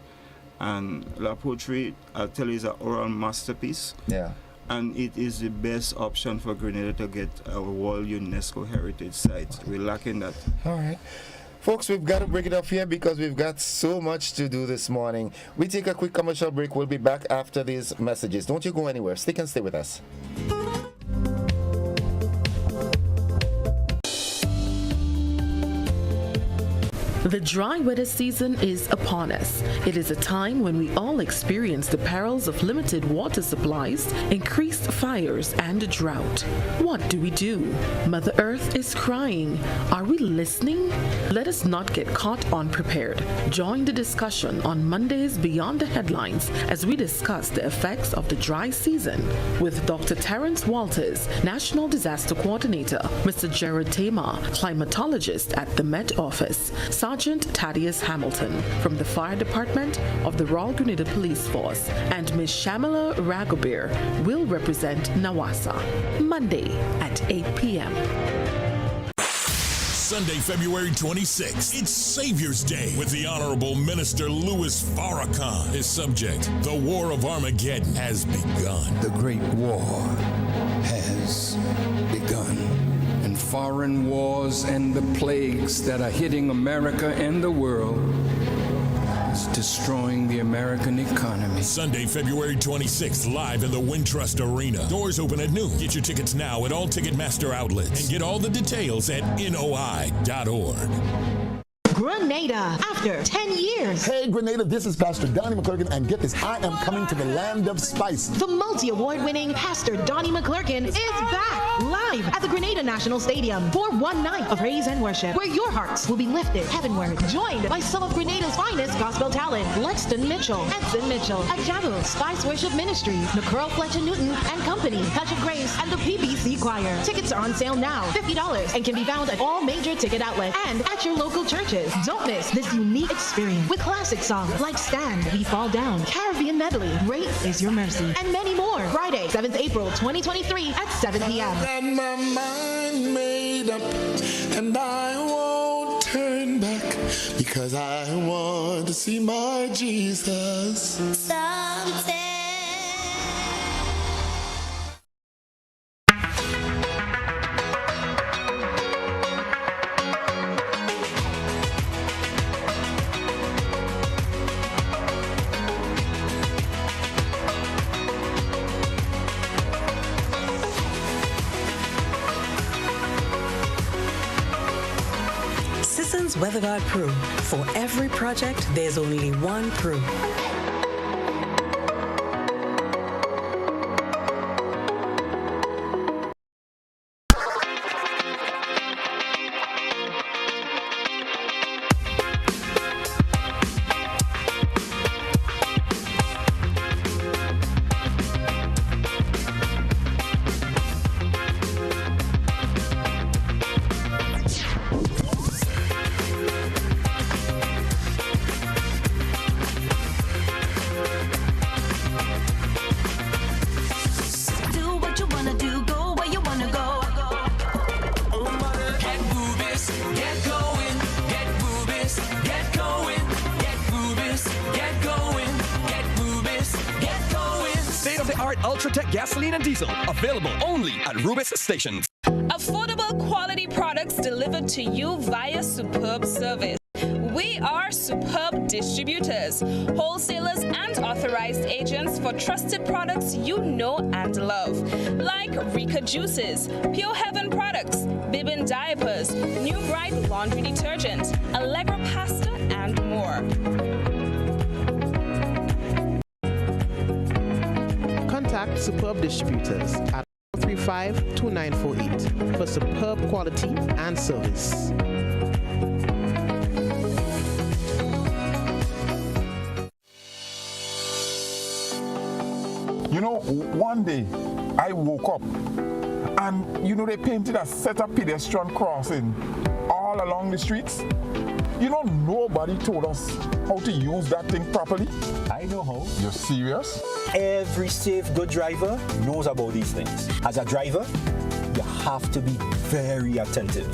And La Poterie, I'll tell you, is an oral masterpiece. Yeah. And it is the best option for Grenada to get a World UNESCO Heritage Site. We're lacking that. All right. Folks, we've got to break it up here because we've got so much to do this morning. We take a quick commercial break. We'll be back after these messages. Don't you go anywhere. Stick and stay with us. The dry weather season is upon us. It is a time when we all experience the perils of limited water supplies, increased fires, and drought. What do we do? Mother Earth is crying. Are we listening? Let us not get caught unprepared. Join the discussion on Mondays Beyond the Headlines as we discuss the effects of the dry season with Dr. Terrence Walters, National Disaster Coordinator, Mr. Jared Tamar, climatologist at the Met Office, Sergeant Thaddeus Hamilton from the Fire Department of the Royal Grenada Police Force, and Ms. Shamila Ragobir will represent Nawasa. Monday at 8 p.m. Sunday, February 26th, it's Savior's Day with the Honorable Minister Louis Farrakhan. His subject, the War of Armageddon, has begun. The Great War has begun. And foreign wars and the plagues that are hitting America and the world is destroying the American economy. Sunday, February 26th, live in the Wintrust Arena. Doors open at noon. Get your tickets now at all Ticketmaster outlets and get all the details at noi.org. Grenada, after 10 years. Hey, Grenada, this is Pastor Donnie McClurkin, and get this, I am coming to the land of spice. The multi-award-winning Pastor Donnie McClurkin is back, live at the Grenada National Stadium for one night of praise and worship, where your hearts will be lifted heavenward, joined by some of Grenada's finest gospel talent, Lexton Mitchell, Edson Mitchell, Ajabu, Spice Worship Ministry, Nicole Fletcher Newton and Company, Patrick Grace, and the PBC Choir. Tickets are on sale now, $50, and can be found at all major ticket outlets and at your local churches. Don't miss this unique experience with classic songs like Stand, We Fall Down, Caribbean Medley, Great Is Your Mercy, and many more. Friday, 7th April 2023 at 7 p.m. Got my mind made up, and I won't turn back, because I want to see my Jesus someday. WeatherGuard Pro. For every project, there's only one Pro. Ultratech gasoline and diesel, available only at Rubis stations. Affordable quality products delivered to you via Superb Service. We are Superb Distributors, wholesalers and authorized agents for trusted products you know and love, like Rika Juices, Pure Heaven products, Bibbin diapers, New Bright laundry detergent, Allegra pasta, and more. Contact Superb Distributors at 435-2948 for superb quality and service. You know, one day I woke up and, they painted a set of pedestrian crossing all along the streets. Nobody told us how to use that thing properly. I know how. You're serious? Every safe, good driver knows about these things. As a driver, you have to be very attentive.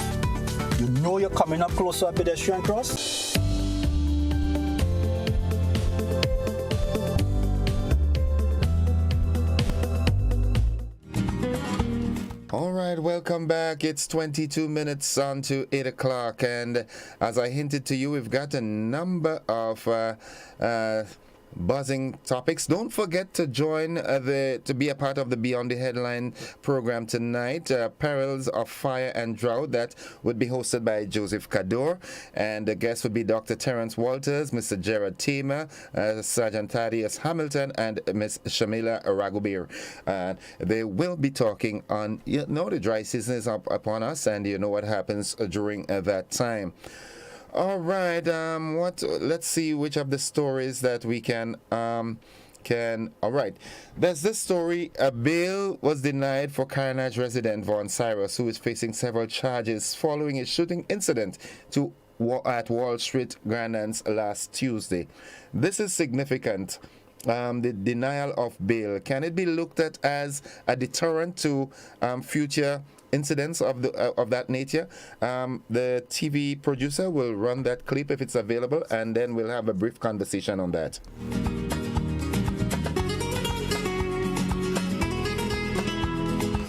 You know you're coming up close to a pedestrian cross. All right, welcome back. It's 22 minutes on to 8 o'clock. And as I hinted to you, we've got a number of buzzing topics. Don't forget to join to be a part of the Beyond the Headline program tonight. Perils of Fire and Drought, that would be hosted by Joseph Kador, and the guests would be Dr. Terence Walters, Mr. Gerard Tamer, Sergeant Thaddeus Hamilton, and Miss Shamila Ragubir. They will be talking on, the dry season is upon us, and you know what happens during that time. All right, let's see which of the stories that we can, all right. There's this story. A bail was denied for Carnage resident Vaughn Cyrus, who is facing several charges following a shooting incident at Wall Street, Grandans last Tuesday. This is significant. The denial of bail, can it be looked at as a deterrent to future incidents of that nature? The TV producer will run that clip if it's available, and then we'll have a brief conversation on that.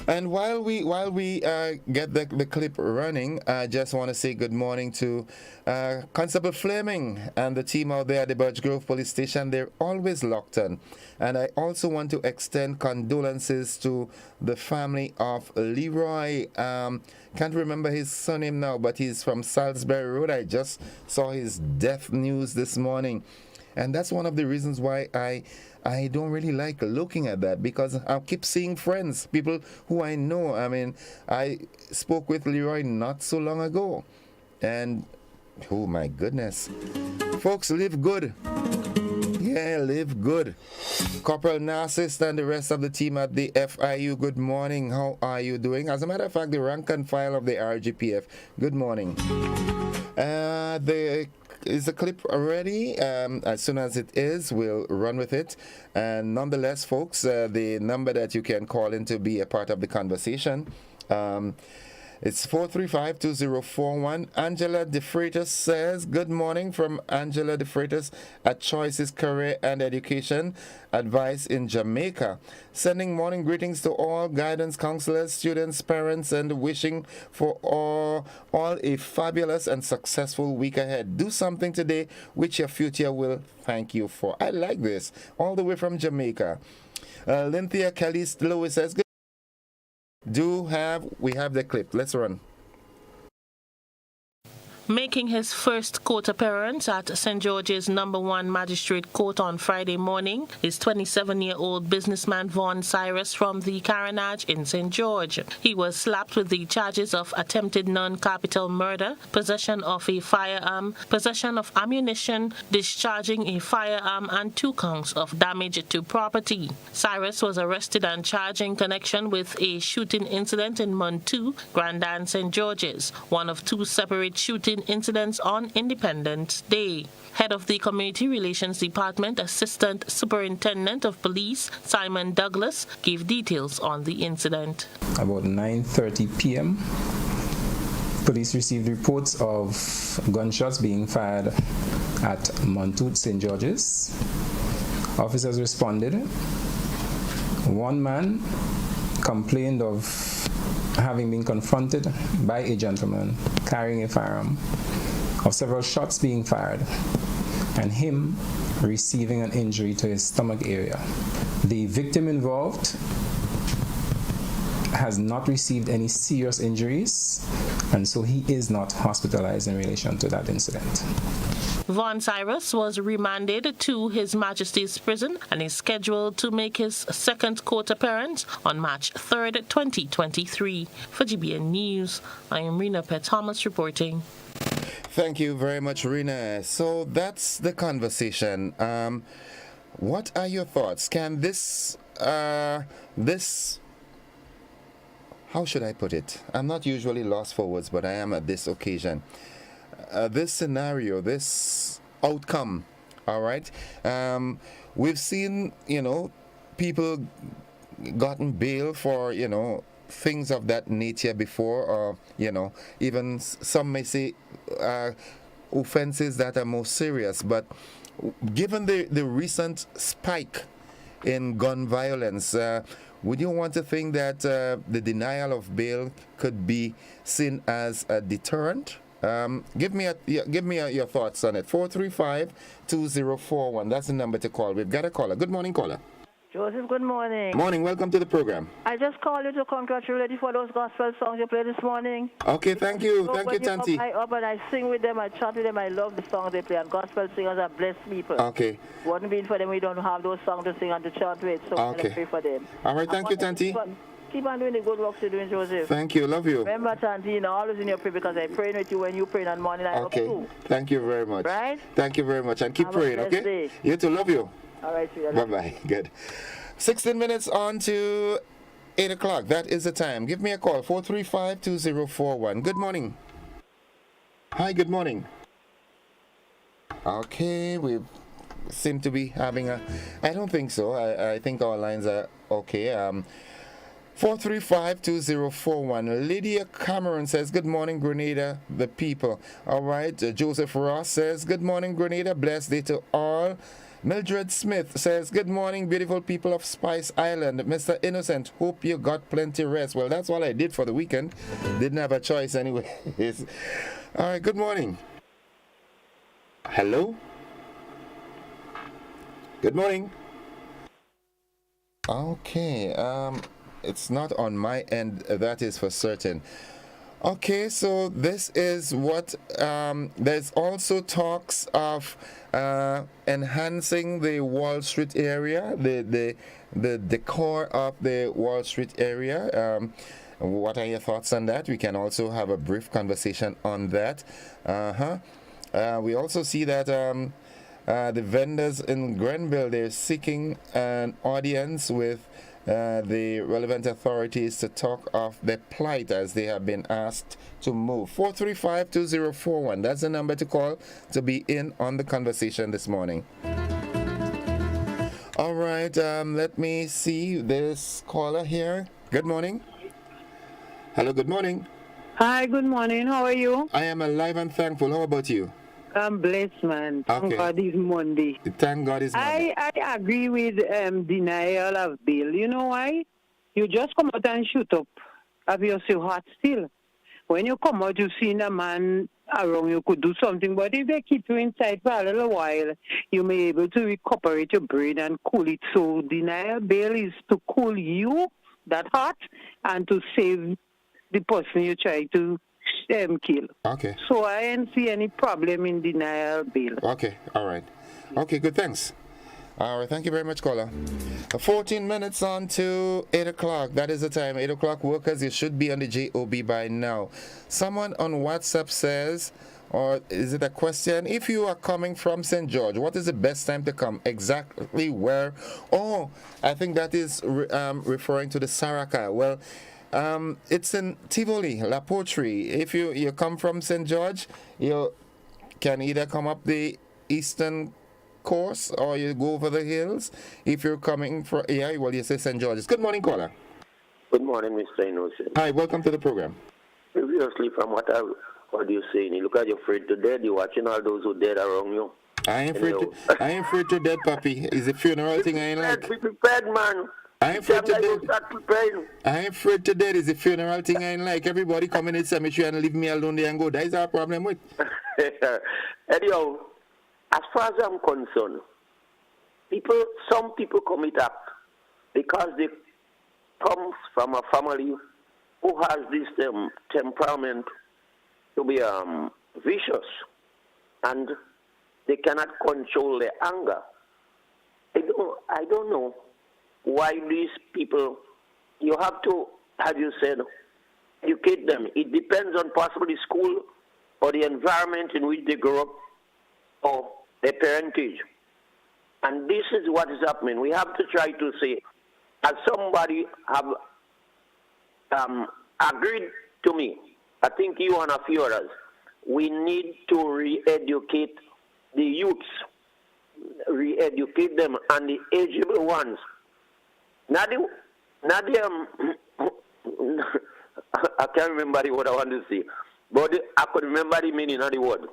And while we get the clip running, I just want to say good morning to Constable Fleming and the team out there at the Birch Grove Police Station. They're always locked in. And I also want to extend condolences to the family of Leroy. Can't remember his surname now, but he's from Salisbury Road. I just saw his death news this morning. And that's one of the reasons why I don't really like looking at that, because I keep seeing friends, people who I know. I mean, I spoke with Leroy not so long ago. And, oh my goodness. Folks, live good. Yeah, live good. Corporal Narcisse and the rest of the team at the FIU, good morning. How are you doing? As a matter of fact, the rank and file of the RGPF, good morning. Is the clip ready? As soon as it is, we'll run with it. And nonetheless, folks, the number that you can call in to be a part of the conversation, it's 435-2041. Angela De Freitas says, good morning from Angela De Freitas at Choices Career and Education Advice in Jamaica. Sending morning greetings to all guidance counselors, students, parents, and wishing for all a fabulous and successful week ahead. Do something today which your future will thank you for. I like this. All the way from Jamaica. Lynthia Kelly Lewis says, we have the clip. Let's run. Making his first court appearance at St. George's No. 1 Magistrate Court on Friday morning is 27-year-old businessman Vaughn Cyrus from the Carenage in St. George. He was slapped with the charges of attempted non-capital murder, possession of a firearm, possession of ammunition, discharging a firearm, and 2 counts of damage to property. Cyrus was arrested and charged in connection with a shooting incident in Montu, Grandin, St. George's, one of 2 separate shooting incidents on Independence Day. Head of the Community Relations Department, Assistant Superintendent of Police, Simon Douglas, gave details on the incident. About 9:30 p.m., police received reports of gunshots being fired at Montu, St. George's. Officers responded. One man complained of having been confronted by a gentleman carrying a firearm, of several shots being fired, and him receiving an injury to his stomach area. The victim involved has not received any serious injuries, and so he is not hospitalized in relation to that incident. Vaughn Cyrus was remanded to His Majesty's Prison and is scheduled to make his second court appearance on March 3rd, 2023. For GBN News, I am Rena Pett Thomas reporting. Thank you very much, Rena. So that's the conversation. What are your thoughts? Can this, how should I put it? I'm not usually lost for words, but I am at this occasion. This scenario, this outcome, all right? We've seen, people gotten bail for, things of that nature before, or, even some may say offenses that are more serious. But given the recent spike in gun violence, would you want to think that the denial of bail could be seen as a deterrent Give me your thoughts on it. 435-2041. That's the number to call. We've got a caller. Good morning, caller. Joseph, good morning. Morning. Welcome to the program. I just called you to congratulate you for those gospel songs you played this morning. Okay, thank you. Thank you, Tanti. I up and I sing with them, I chat with them, I love the songs they play, and gospel singers are blessed people. Okay. Wouldn't be for them, we don't have those songs to sing and to chant with, so okay. I pray for them. All right, thank you, Tanti. Keep on doing the good work you're doing, Joseph. Thank you, love you. Remember, Tanti, always in your prayer because I pray with you when you pray in the morning. I okay, thank you very much. Right? Thank you very much, and keep praying, okay? Day. You too, love you. All right, sweetheart. Bye-bye, good. 16 minutes on to 8 o'clock. That is the time. Give me a call, 435-2041. Good morning. Hi, good morning. Okay, we seem to be having a... I don't think so. I think our lines are okay. 435-2041. Lydia Cameron says, good morning, Grenada, the people. All right. Joseph Ross says, good morning, Grenada. Blessed day to all. Mildred Smith says, good morning, beautiful people of Spice Island. Mr. Innocent, hope you got plenty rest. Well, that's all I did for the weekend. Didn't have a choice anyway. All right, good morning. Hello? Good morning. Okay, it's not on my end, that is for certain. Okay, so this is what, there's also talks of enhancing the Wall Street area, the decor of the Wall Street area. What are your thoughts on that? We can also have a brief conversation on that. We also see that the vendors in Grenville, they're seeking an audience with the relevant authorities to talk of their plight as they have been asked to move. 435-2041. That's the number to call to be in on the conversation this morning. All right, let me see this caller here. Good morning. Hello, good morning. Hi, good morning. How are you? I am alive and thankful. How about you? I'm blessed, man. Thank God it's Monday. Thank God it's Monday. I agree with denial of bail. You know why? You just come out and shoot up. Have your heart still. When you come out, you see a man around, you could do something. But if they keep you inside for a little while, you may be able to recuperate your brain and cool it. So denial bail is to cool you, that heart, and to save the person you try to kill. Okay. So I didn't see any problem in denial bail. Okay, all right. Okay, good, thanks. All right, thank you very much, caller. 14 minutes on to 8 o'clock. That is the time. 8 o'clock, workers, you should be on the JOB by now. Someone on WhatsApp says, or is it a question? If you are coming from St. George, what is the best time to come? Exactly where? Oh, I think that is referring to the Sarika. Well, it's in Tivoli, La Poterie. If you come from St. George, you can either come up the eastern course or you go over the hills. If you're coming from, you say St. George's. Good morning, caller. Good morning, Mr. Innocent. Hi, welcome to the program. Previously, from what you're saying, you look at your afraid to dead, you're watching all those who dead around you. I ain't afraid to dead, puppy. It's a funeral thing I ain't like. Be prepared, man. I ain't afraid to dead. I ain't afraid to dead. It's a funeral thing I ain't like. Everybody come in the cemetery and leave me alone there and go. That is our problem with. Anyhow, as far as I'm concerned, some people commit act because they come from a family who has this temperament to be vicious, and they cannot control their anger. I don't know why these people, you have to, as you said, educate them. It depends on possibly school or the environment in which they grow up or their parentage. And this is what is happening. We have to try to say, as somebody have agreed to me, I think you and a few others, we need to re-educate the youths, re-educate them, and the ageable ones. Not the I can't remember what I want to say, but I could remember the meaning of the word.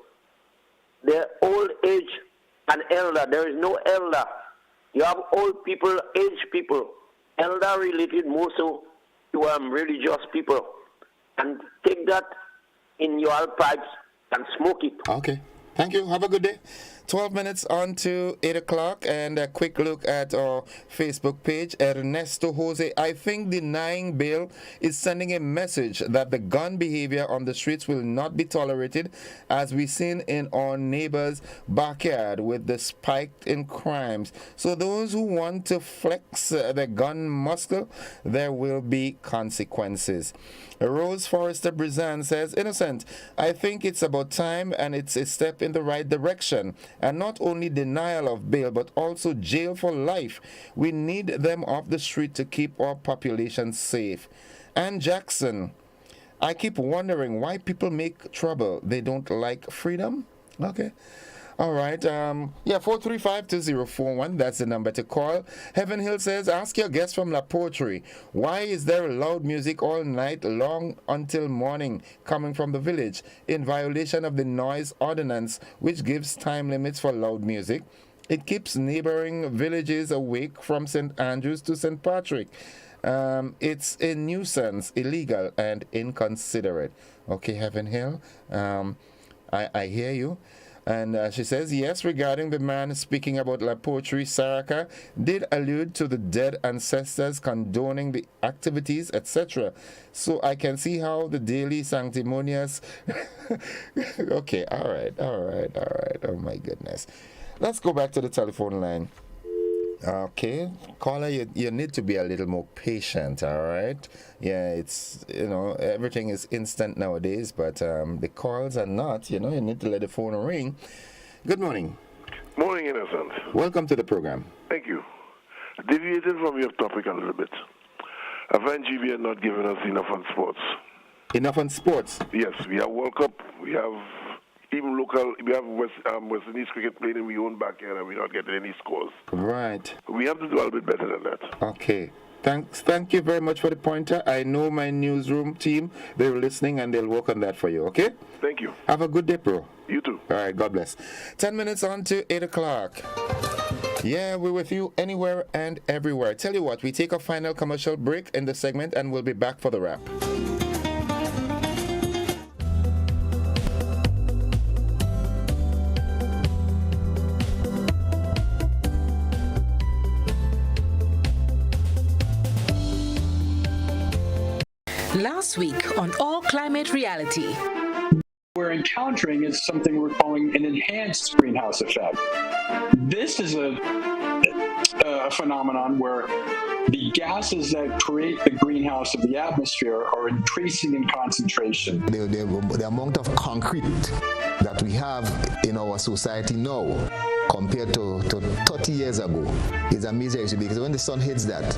The old age and elder. There is no elder. You have old people, aged people. Elder related more so to religious people. And take that in your pipes and smoke it. Okay. Thank you. Have a good day. 12 minutes on to 8 o'clock, and a quick look at our Facebook page. Ernesto Jose, I think denying bail is sending a message that the gun behavior on the streets will not be tolerated, as we've seen in our neighbor's backyard with the spike in crimes. So those who want to flex the gun muscle, there will be consequences. Rose Forrester Brizan says, Innocent, I think it's about time, and it's a step in the right direction. And not only denial of bail, but also jail for life. We need them off the street to keep our population safe. Ann Jackson, I keep wondering why people make trouble. They don't like freedom? Okay. All right. 435-2041. That's the number to call. Heaven Hill says, ask your guest from La Poetry, why is there loud music all night long until morning coming from the village in violation of the noise ordinance, which gives time limits for loud music? It keeps neighboring villages awake from St. Andrews to St. Patrick. It's a nuisance, illegal, and inconsiderate. Okay, Heaven Hill, I hear you. And she says, yes, regarding the man speaking about La Poetry, Sarika did allude to the dead ancestors condoning the activities, etc. So I can see how the daily sanctimonious... Okay, all right. Oh, my goodness. Let's go back to the telephone line. Okay, caller, you need to be a little more patient, all right? Yeah, it's, everything is instant nowadays, but the calls are not, you need to let the phone ring. Good morning. Morning, Innocent. Welcome to the program. Thank you. Deviating from your topic a little bit, I find GBN not giving us enough on sports. Enough on sports? Yes, we have World Cup, we have even local, we have West Indies cricket playing in our own backyard, and we're not getting any scores. Right. We have to do a little bit better than that. Okay. Thank you very much for the pointer. I know my newsroom team, they're listening, and they'll work on that for you, okay? Thank you. Have a good day, bro. You too. All right, God bless. 10 minutes on to 8 o'clock. Yeah, we're with you anywhere and everywhere. Tell you what, we take a final commercial break in the segment, and we'll be back for the wrap. Last week on All Climate Reality. We're encountering is something we're calling an enhanced greenhouse effect. This is a phenomenon where the gases that create the greenhouse of the atmosphere are increasing in concentration. The amount of concrete that we have in our society now compared to 30 years ago is a misery, because when the sun hits that,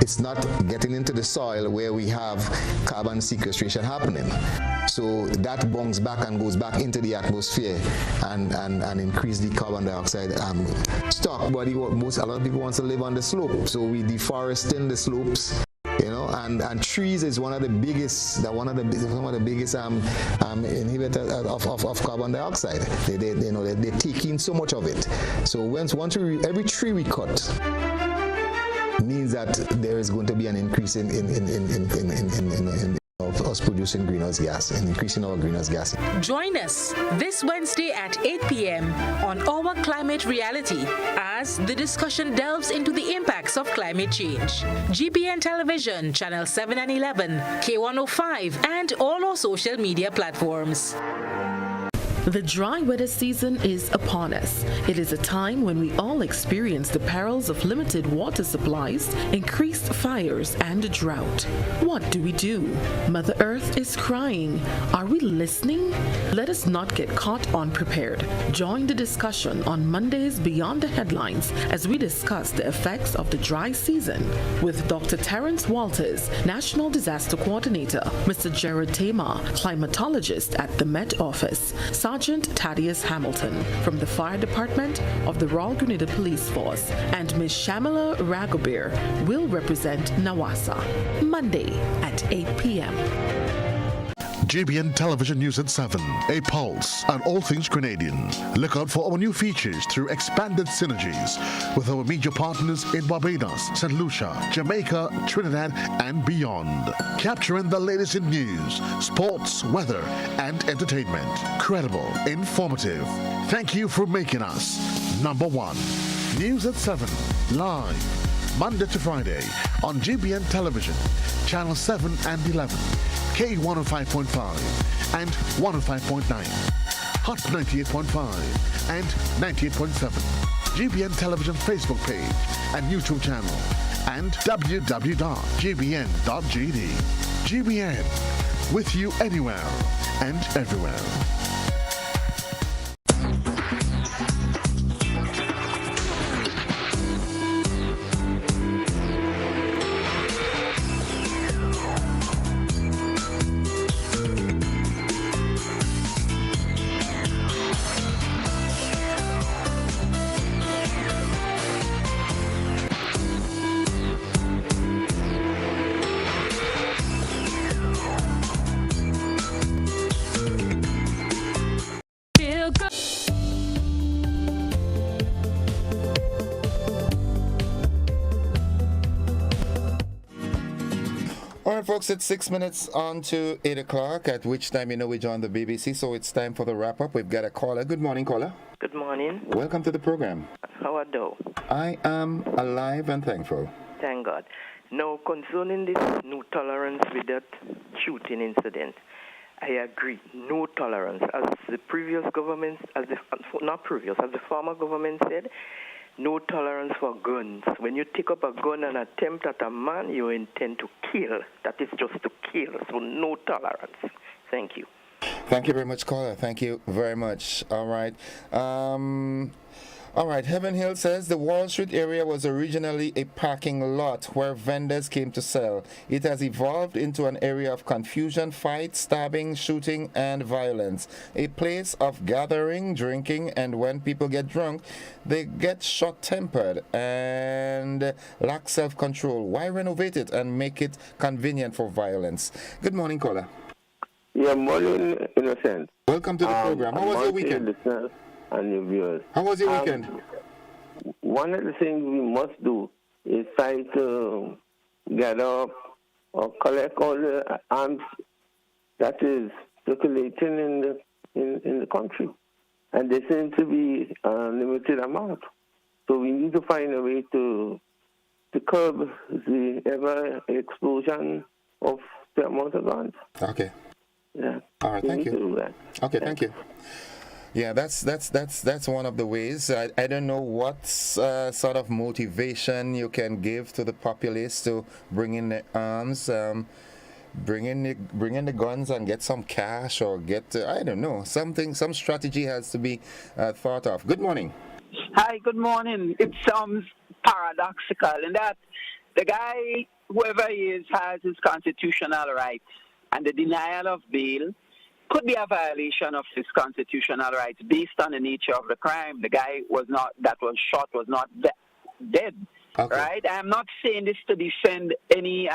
it's not getting into the soil where we have carbon sequestration happening. So that bongs back and goes back into the atmosphere and increase the carbon dioxide stock. But a lot of people want to live on the slope, so we deforesting the slopes. And trees is one of the biggest inhibitors of carbon dioxide. They take in so much of it. So every tree we cut means that there is going to be an increase in us producing greenhouse gas and increasing our greenhouse gas. Join us this Wednesday at 8 p.m. on Our Climate Reality as the discussion delves into the impacts of climate change. GPN Television, Channel 7 and 11, K105, and all our social media platforms. The dry weather season is upon us. It is a time when we all experience the perils of limited water supplies, increased fires, and drought. What do we do? Mother Earth is crying. Are we listening? Let us not get caught unprepared. Join the discussion on Mondays Beyond the Headlines as we discuss the effects of the dry season with Dr. Terrence Walters, National Disaster Coordinator, Mr. Jared Tamar, climatologist at the Met Office, Sergeant Thaddeus Hamilton from the Fire Department of the Royal Grenada Police Force, and Ms. Shamila Ragobir will represent Nawasa. Monday at 8 p.m. GBN Television News at 7, a pulse on all things Grenadian. Look out for our new features through expanded synergies with our media partners in Barbados, St. Lucia, Jamaica, Trinidad, and beyond. Capturing the latest in news, sports, weather, and entertainment. Credible, informative. Thank you for making us number one. News at 7, live, Monday to Friday on GBN Television, Channel 7 and 11, K105.5 and 105.9, Hot 98.5 and 98.7, GBN Television Facebook page and YouTube channel, and www.gbn.gd. GBN, with you anywhere and everywhere. Alright folks, it's 6 minutes on to 8 o'clock, at which time we join the BBC, so it's time for the wrap-up. We've got a caller. Good morning, caller. Good morning. Welcome to the program. How are you? I am alive and thankful. Thank God. Now, concerning this no tolerance with that shooting incident, I agree. No tolerance. As the previous government, as the former government said, no tolerance for guns. When you take up a gun and attempt at a man, you intend to kill. That is just to kill. So no tolerance. Thank you. Thank you very much, caller. Thank you very much. All right. All right. Heaven Hill says the Wall Street area was originally a parking lot where vendors came to sell. It has evolved into an area of confusion, fights, stabbing, shooting, and violence. A place of gathering, drinking, and when people get drunk, they get short-tempered and lack self-control. Why renovate it and make it convenient for violence? Good morning, caller. Yeah, morning, Innocent. Welcome to the program. How was your weekend? And your viewers. How was your weekend? One of the things we must do is try to gather up or collect all the arms that is circulating in the country. And they seem to be a limited amount. So we need to find a way to curb the ever explosion of the amount of guns. Okay. Yeah. All right, thank you. Okay, thank you. Yeah, that's one of the ways. I don't know what sort of motivation you can give to the populace to bring in the arms, bring in the guns and get some cash or get I don't know, some strategy has to be thought of. Good morning. Hi, good morning. It sounds paradoxical in that the guy, whoever he is, has his constitutional rights, and the denial of bail could be a violation of his constitutional rights based on the nature of the crime. The guy that was shot was not dead. Okay. Right? I'm not saying this to defend any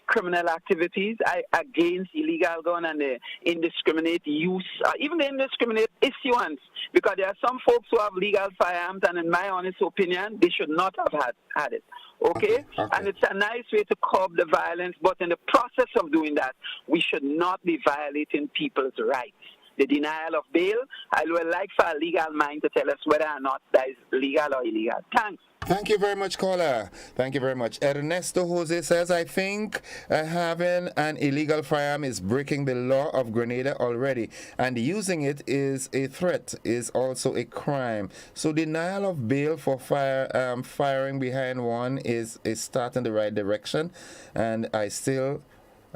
criminal activities against illegal gun and the indiscriminate use, even the indiscriminate issuance, because there are some folks who have legal firearms, and in my honest opinion, they should not have had it. Okay? And it's a nice way to curb the violence, but in the process of doing that, we should not be violating people's rights. The denial of bail, I would like for a legal mind to tell us whether or not that is legal or illegal. Thanks. Thank you very much, caller. Thank you very much. Ernesto Jose says, I think having an illegal firearm is breaking the law of Grenada already, and using it is a threat, is also a crime. So denial of bail for firing behind one is a start in the right direction, and I still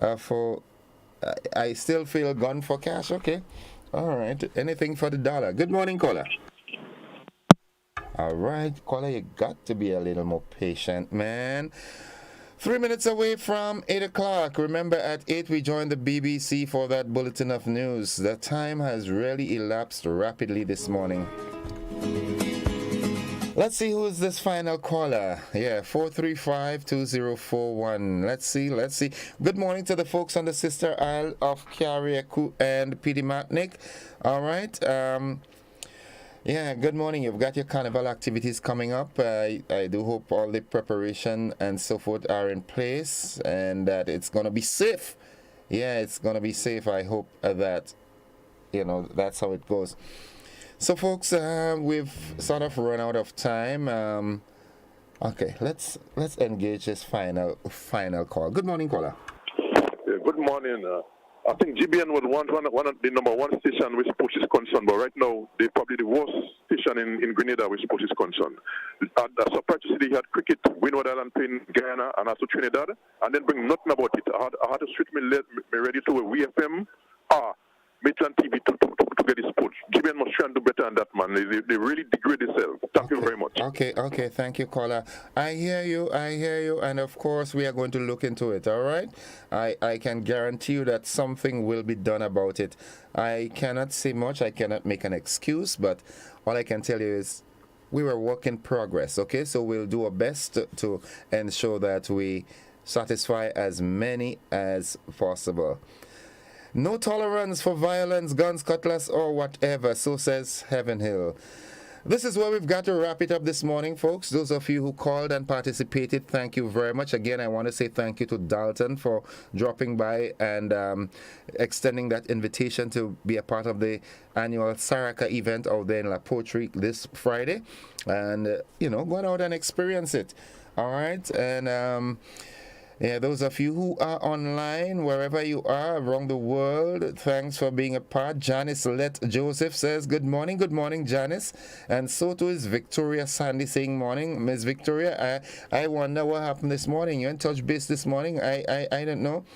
feel gun for cash. Okay. All right. Anything for the dollar. Good morning, caller. All right, caller, you got to be a little more patient, man. 3 minutes away from 8 o'clock. Remember, at 8 we join the BBC for that bulletin of news. The time has really elapsed rapidly this morning. Let's see who is this final caller. Yeah, 435-2041. Let's see. Good morning to the folks on the sister isle of Carriacou and Petite Martinique. All right. Yeah, good morning. You've got your carnival activities coming up. I do hope all the preparation and so forth are in place and that it's going to be safe. Yeah, it's going to be safe. I hope that, that's how it goes. So, folks, we've sort of run out of time. Okay, let's engage this final call. Good morning, caller. Yeah, good morning. I think GBN was one of the number one station with sports is concerned, but right now they're probably the worst station in Grenada with sports is concerned. I'm surprised to see they had cricket, Windward Island playing Guyana and also Trinidad, and then bring nothing about it. I had to switch me ready to a WFM Midland TV to get the sports. GBN must try and do better than that, man. They really degrade themselves. Thank you very much. Okay, thank you, caller. I hear you, and of course we are going to look into it, all right? I can guarantee you that something will be done about it. I cannot say much, I cannot make an excuse, but all I can tell you is we were work in progress, okay? So we'll do our best to ensure that we satisfy as many as possible. No tolerance for violence, guns, cutlass, or whatever, so says Heaven Hill. This is where we've got to wrap it up this morning, folks. Those of you who called and participated, thank you very much. Again, I want to say thank you to Dolton for dropping by and extending that invitation to be a part of the annual Sarika event out there in La Poterie this Friday. And, go out and experience it. All right? And, yeah, those of you who are online, wherever you are around the world, thanks for being a part. Janice Let Joseph says, good morning, Janice. And so too is Victoria Sandy saying morning. Miss Victoria, I wonder what happened this morning. You in touch base this morning? I don't know.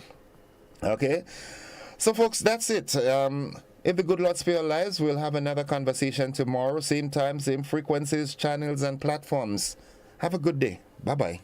Okay. So, folks, that's it. If the good Lord spare our lives, we'll have another conversation tomorrow. Same time, same frequencies, channels, and platforms. Have a good day. Bye-bye.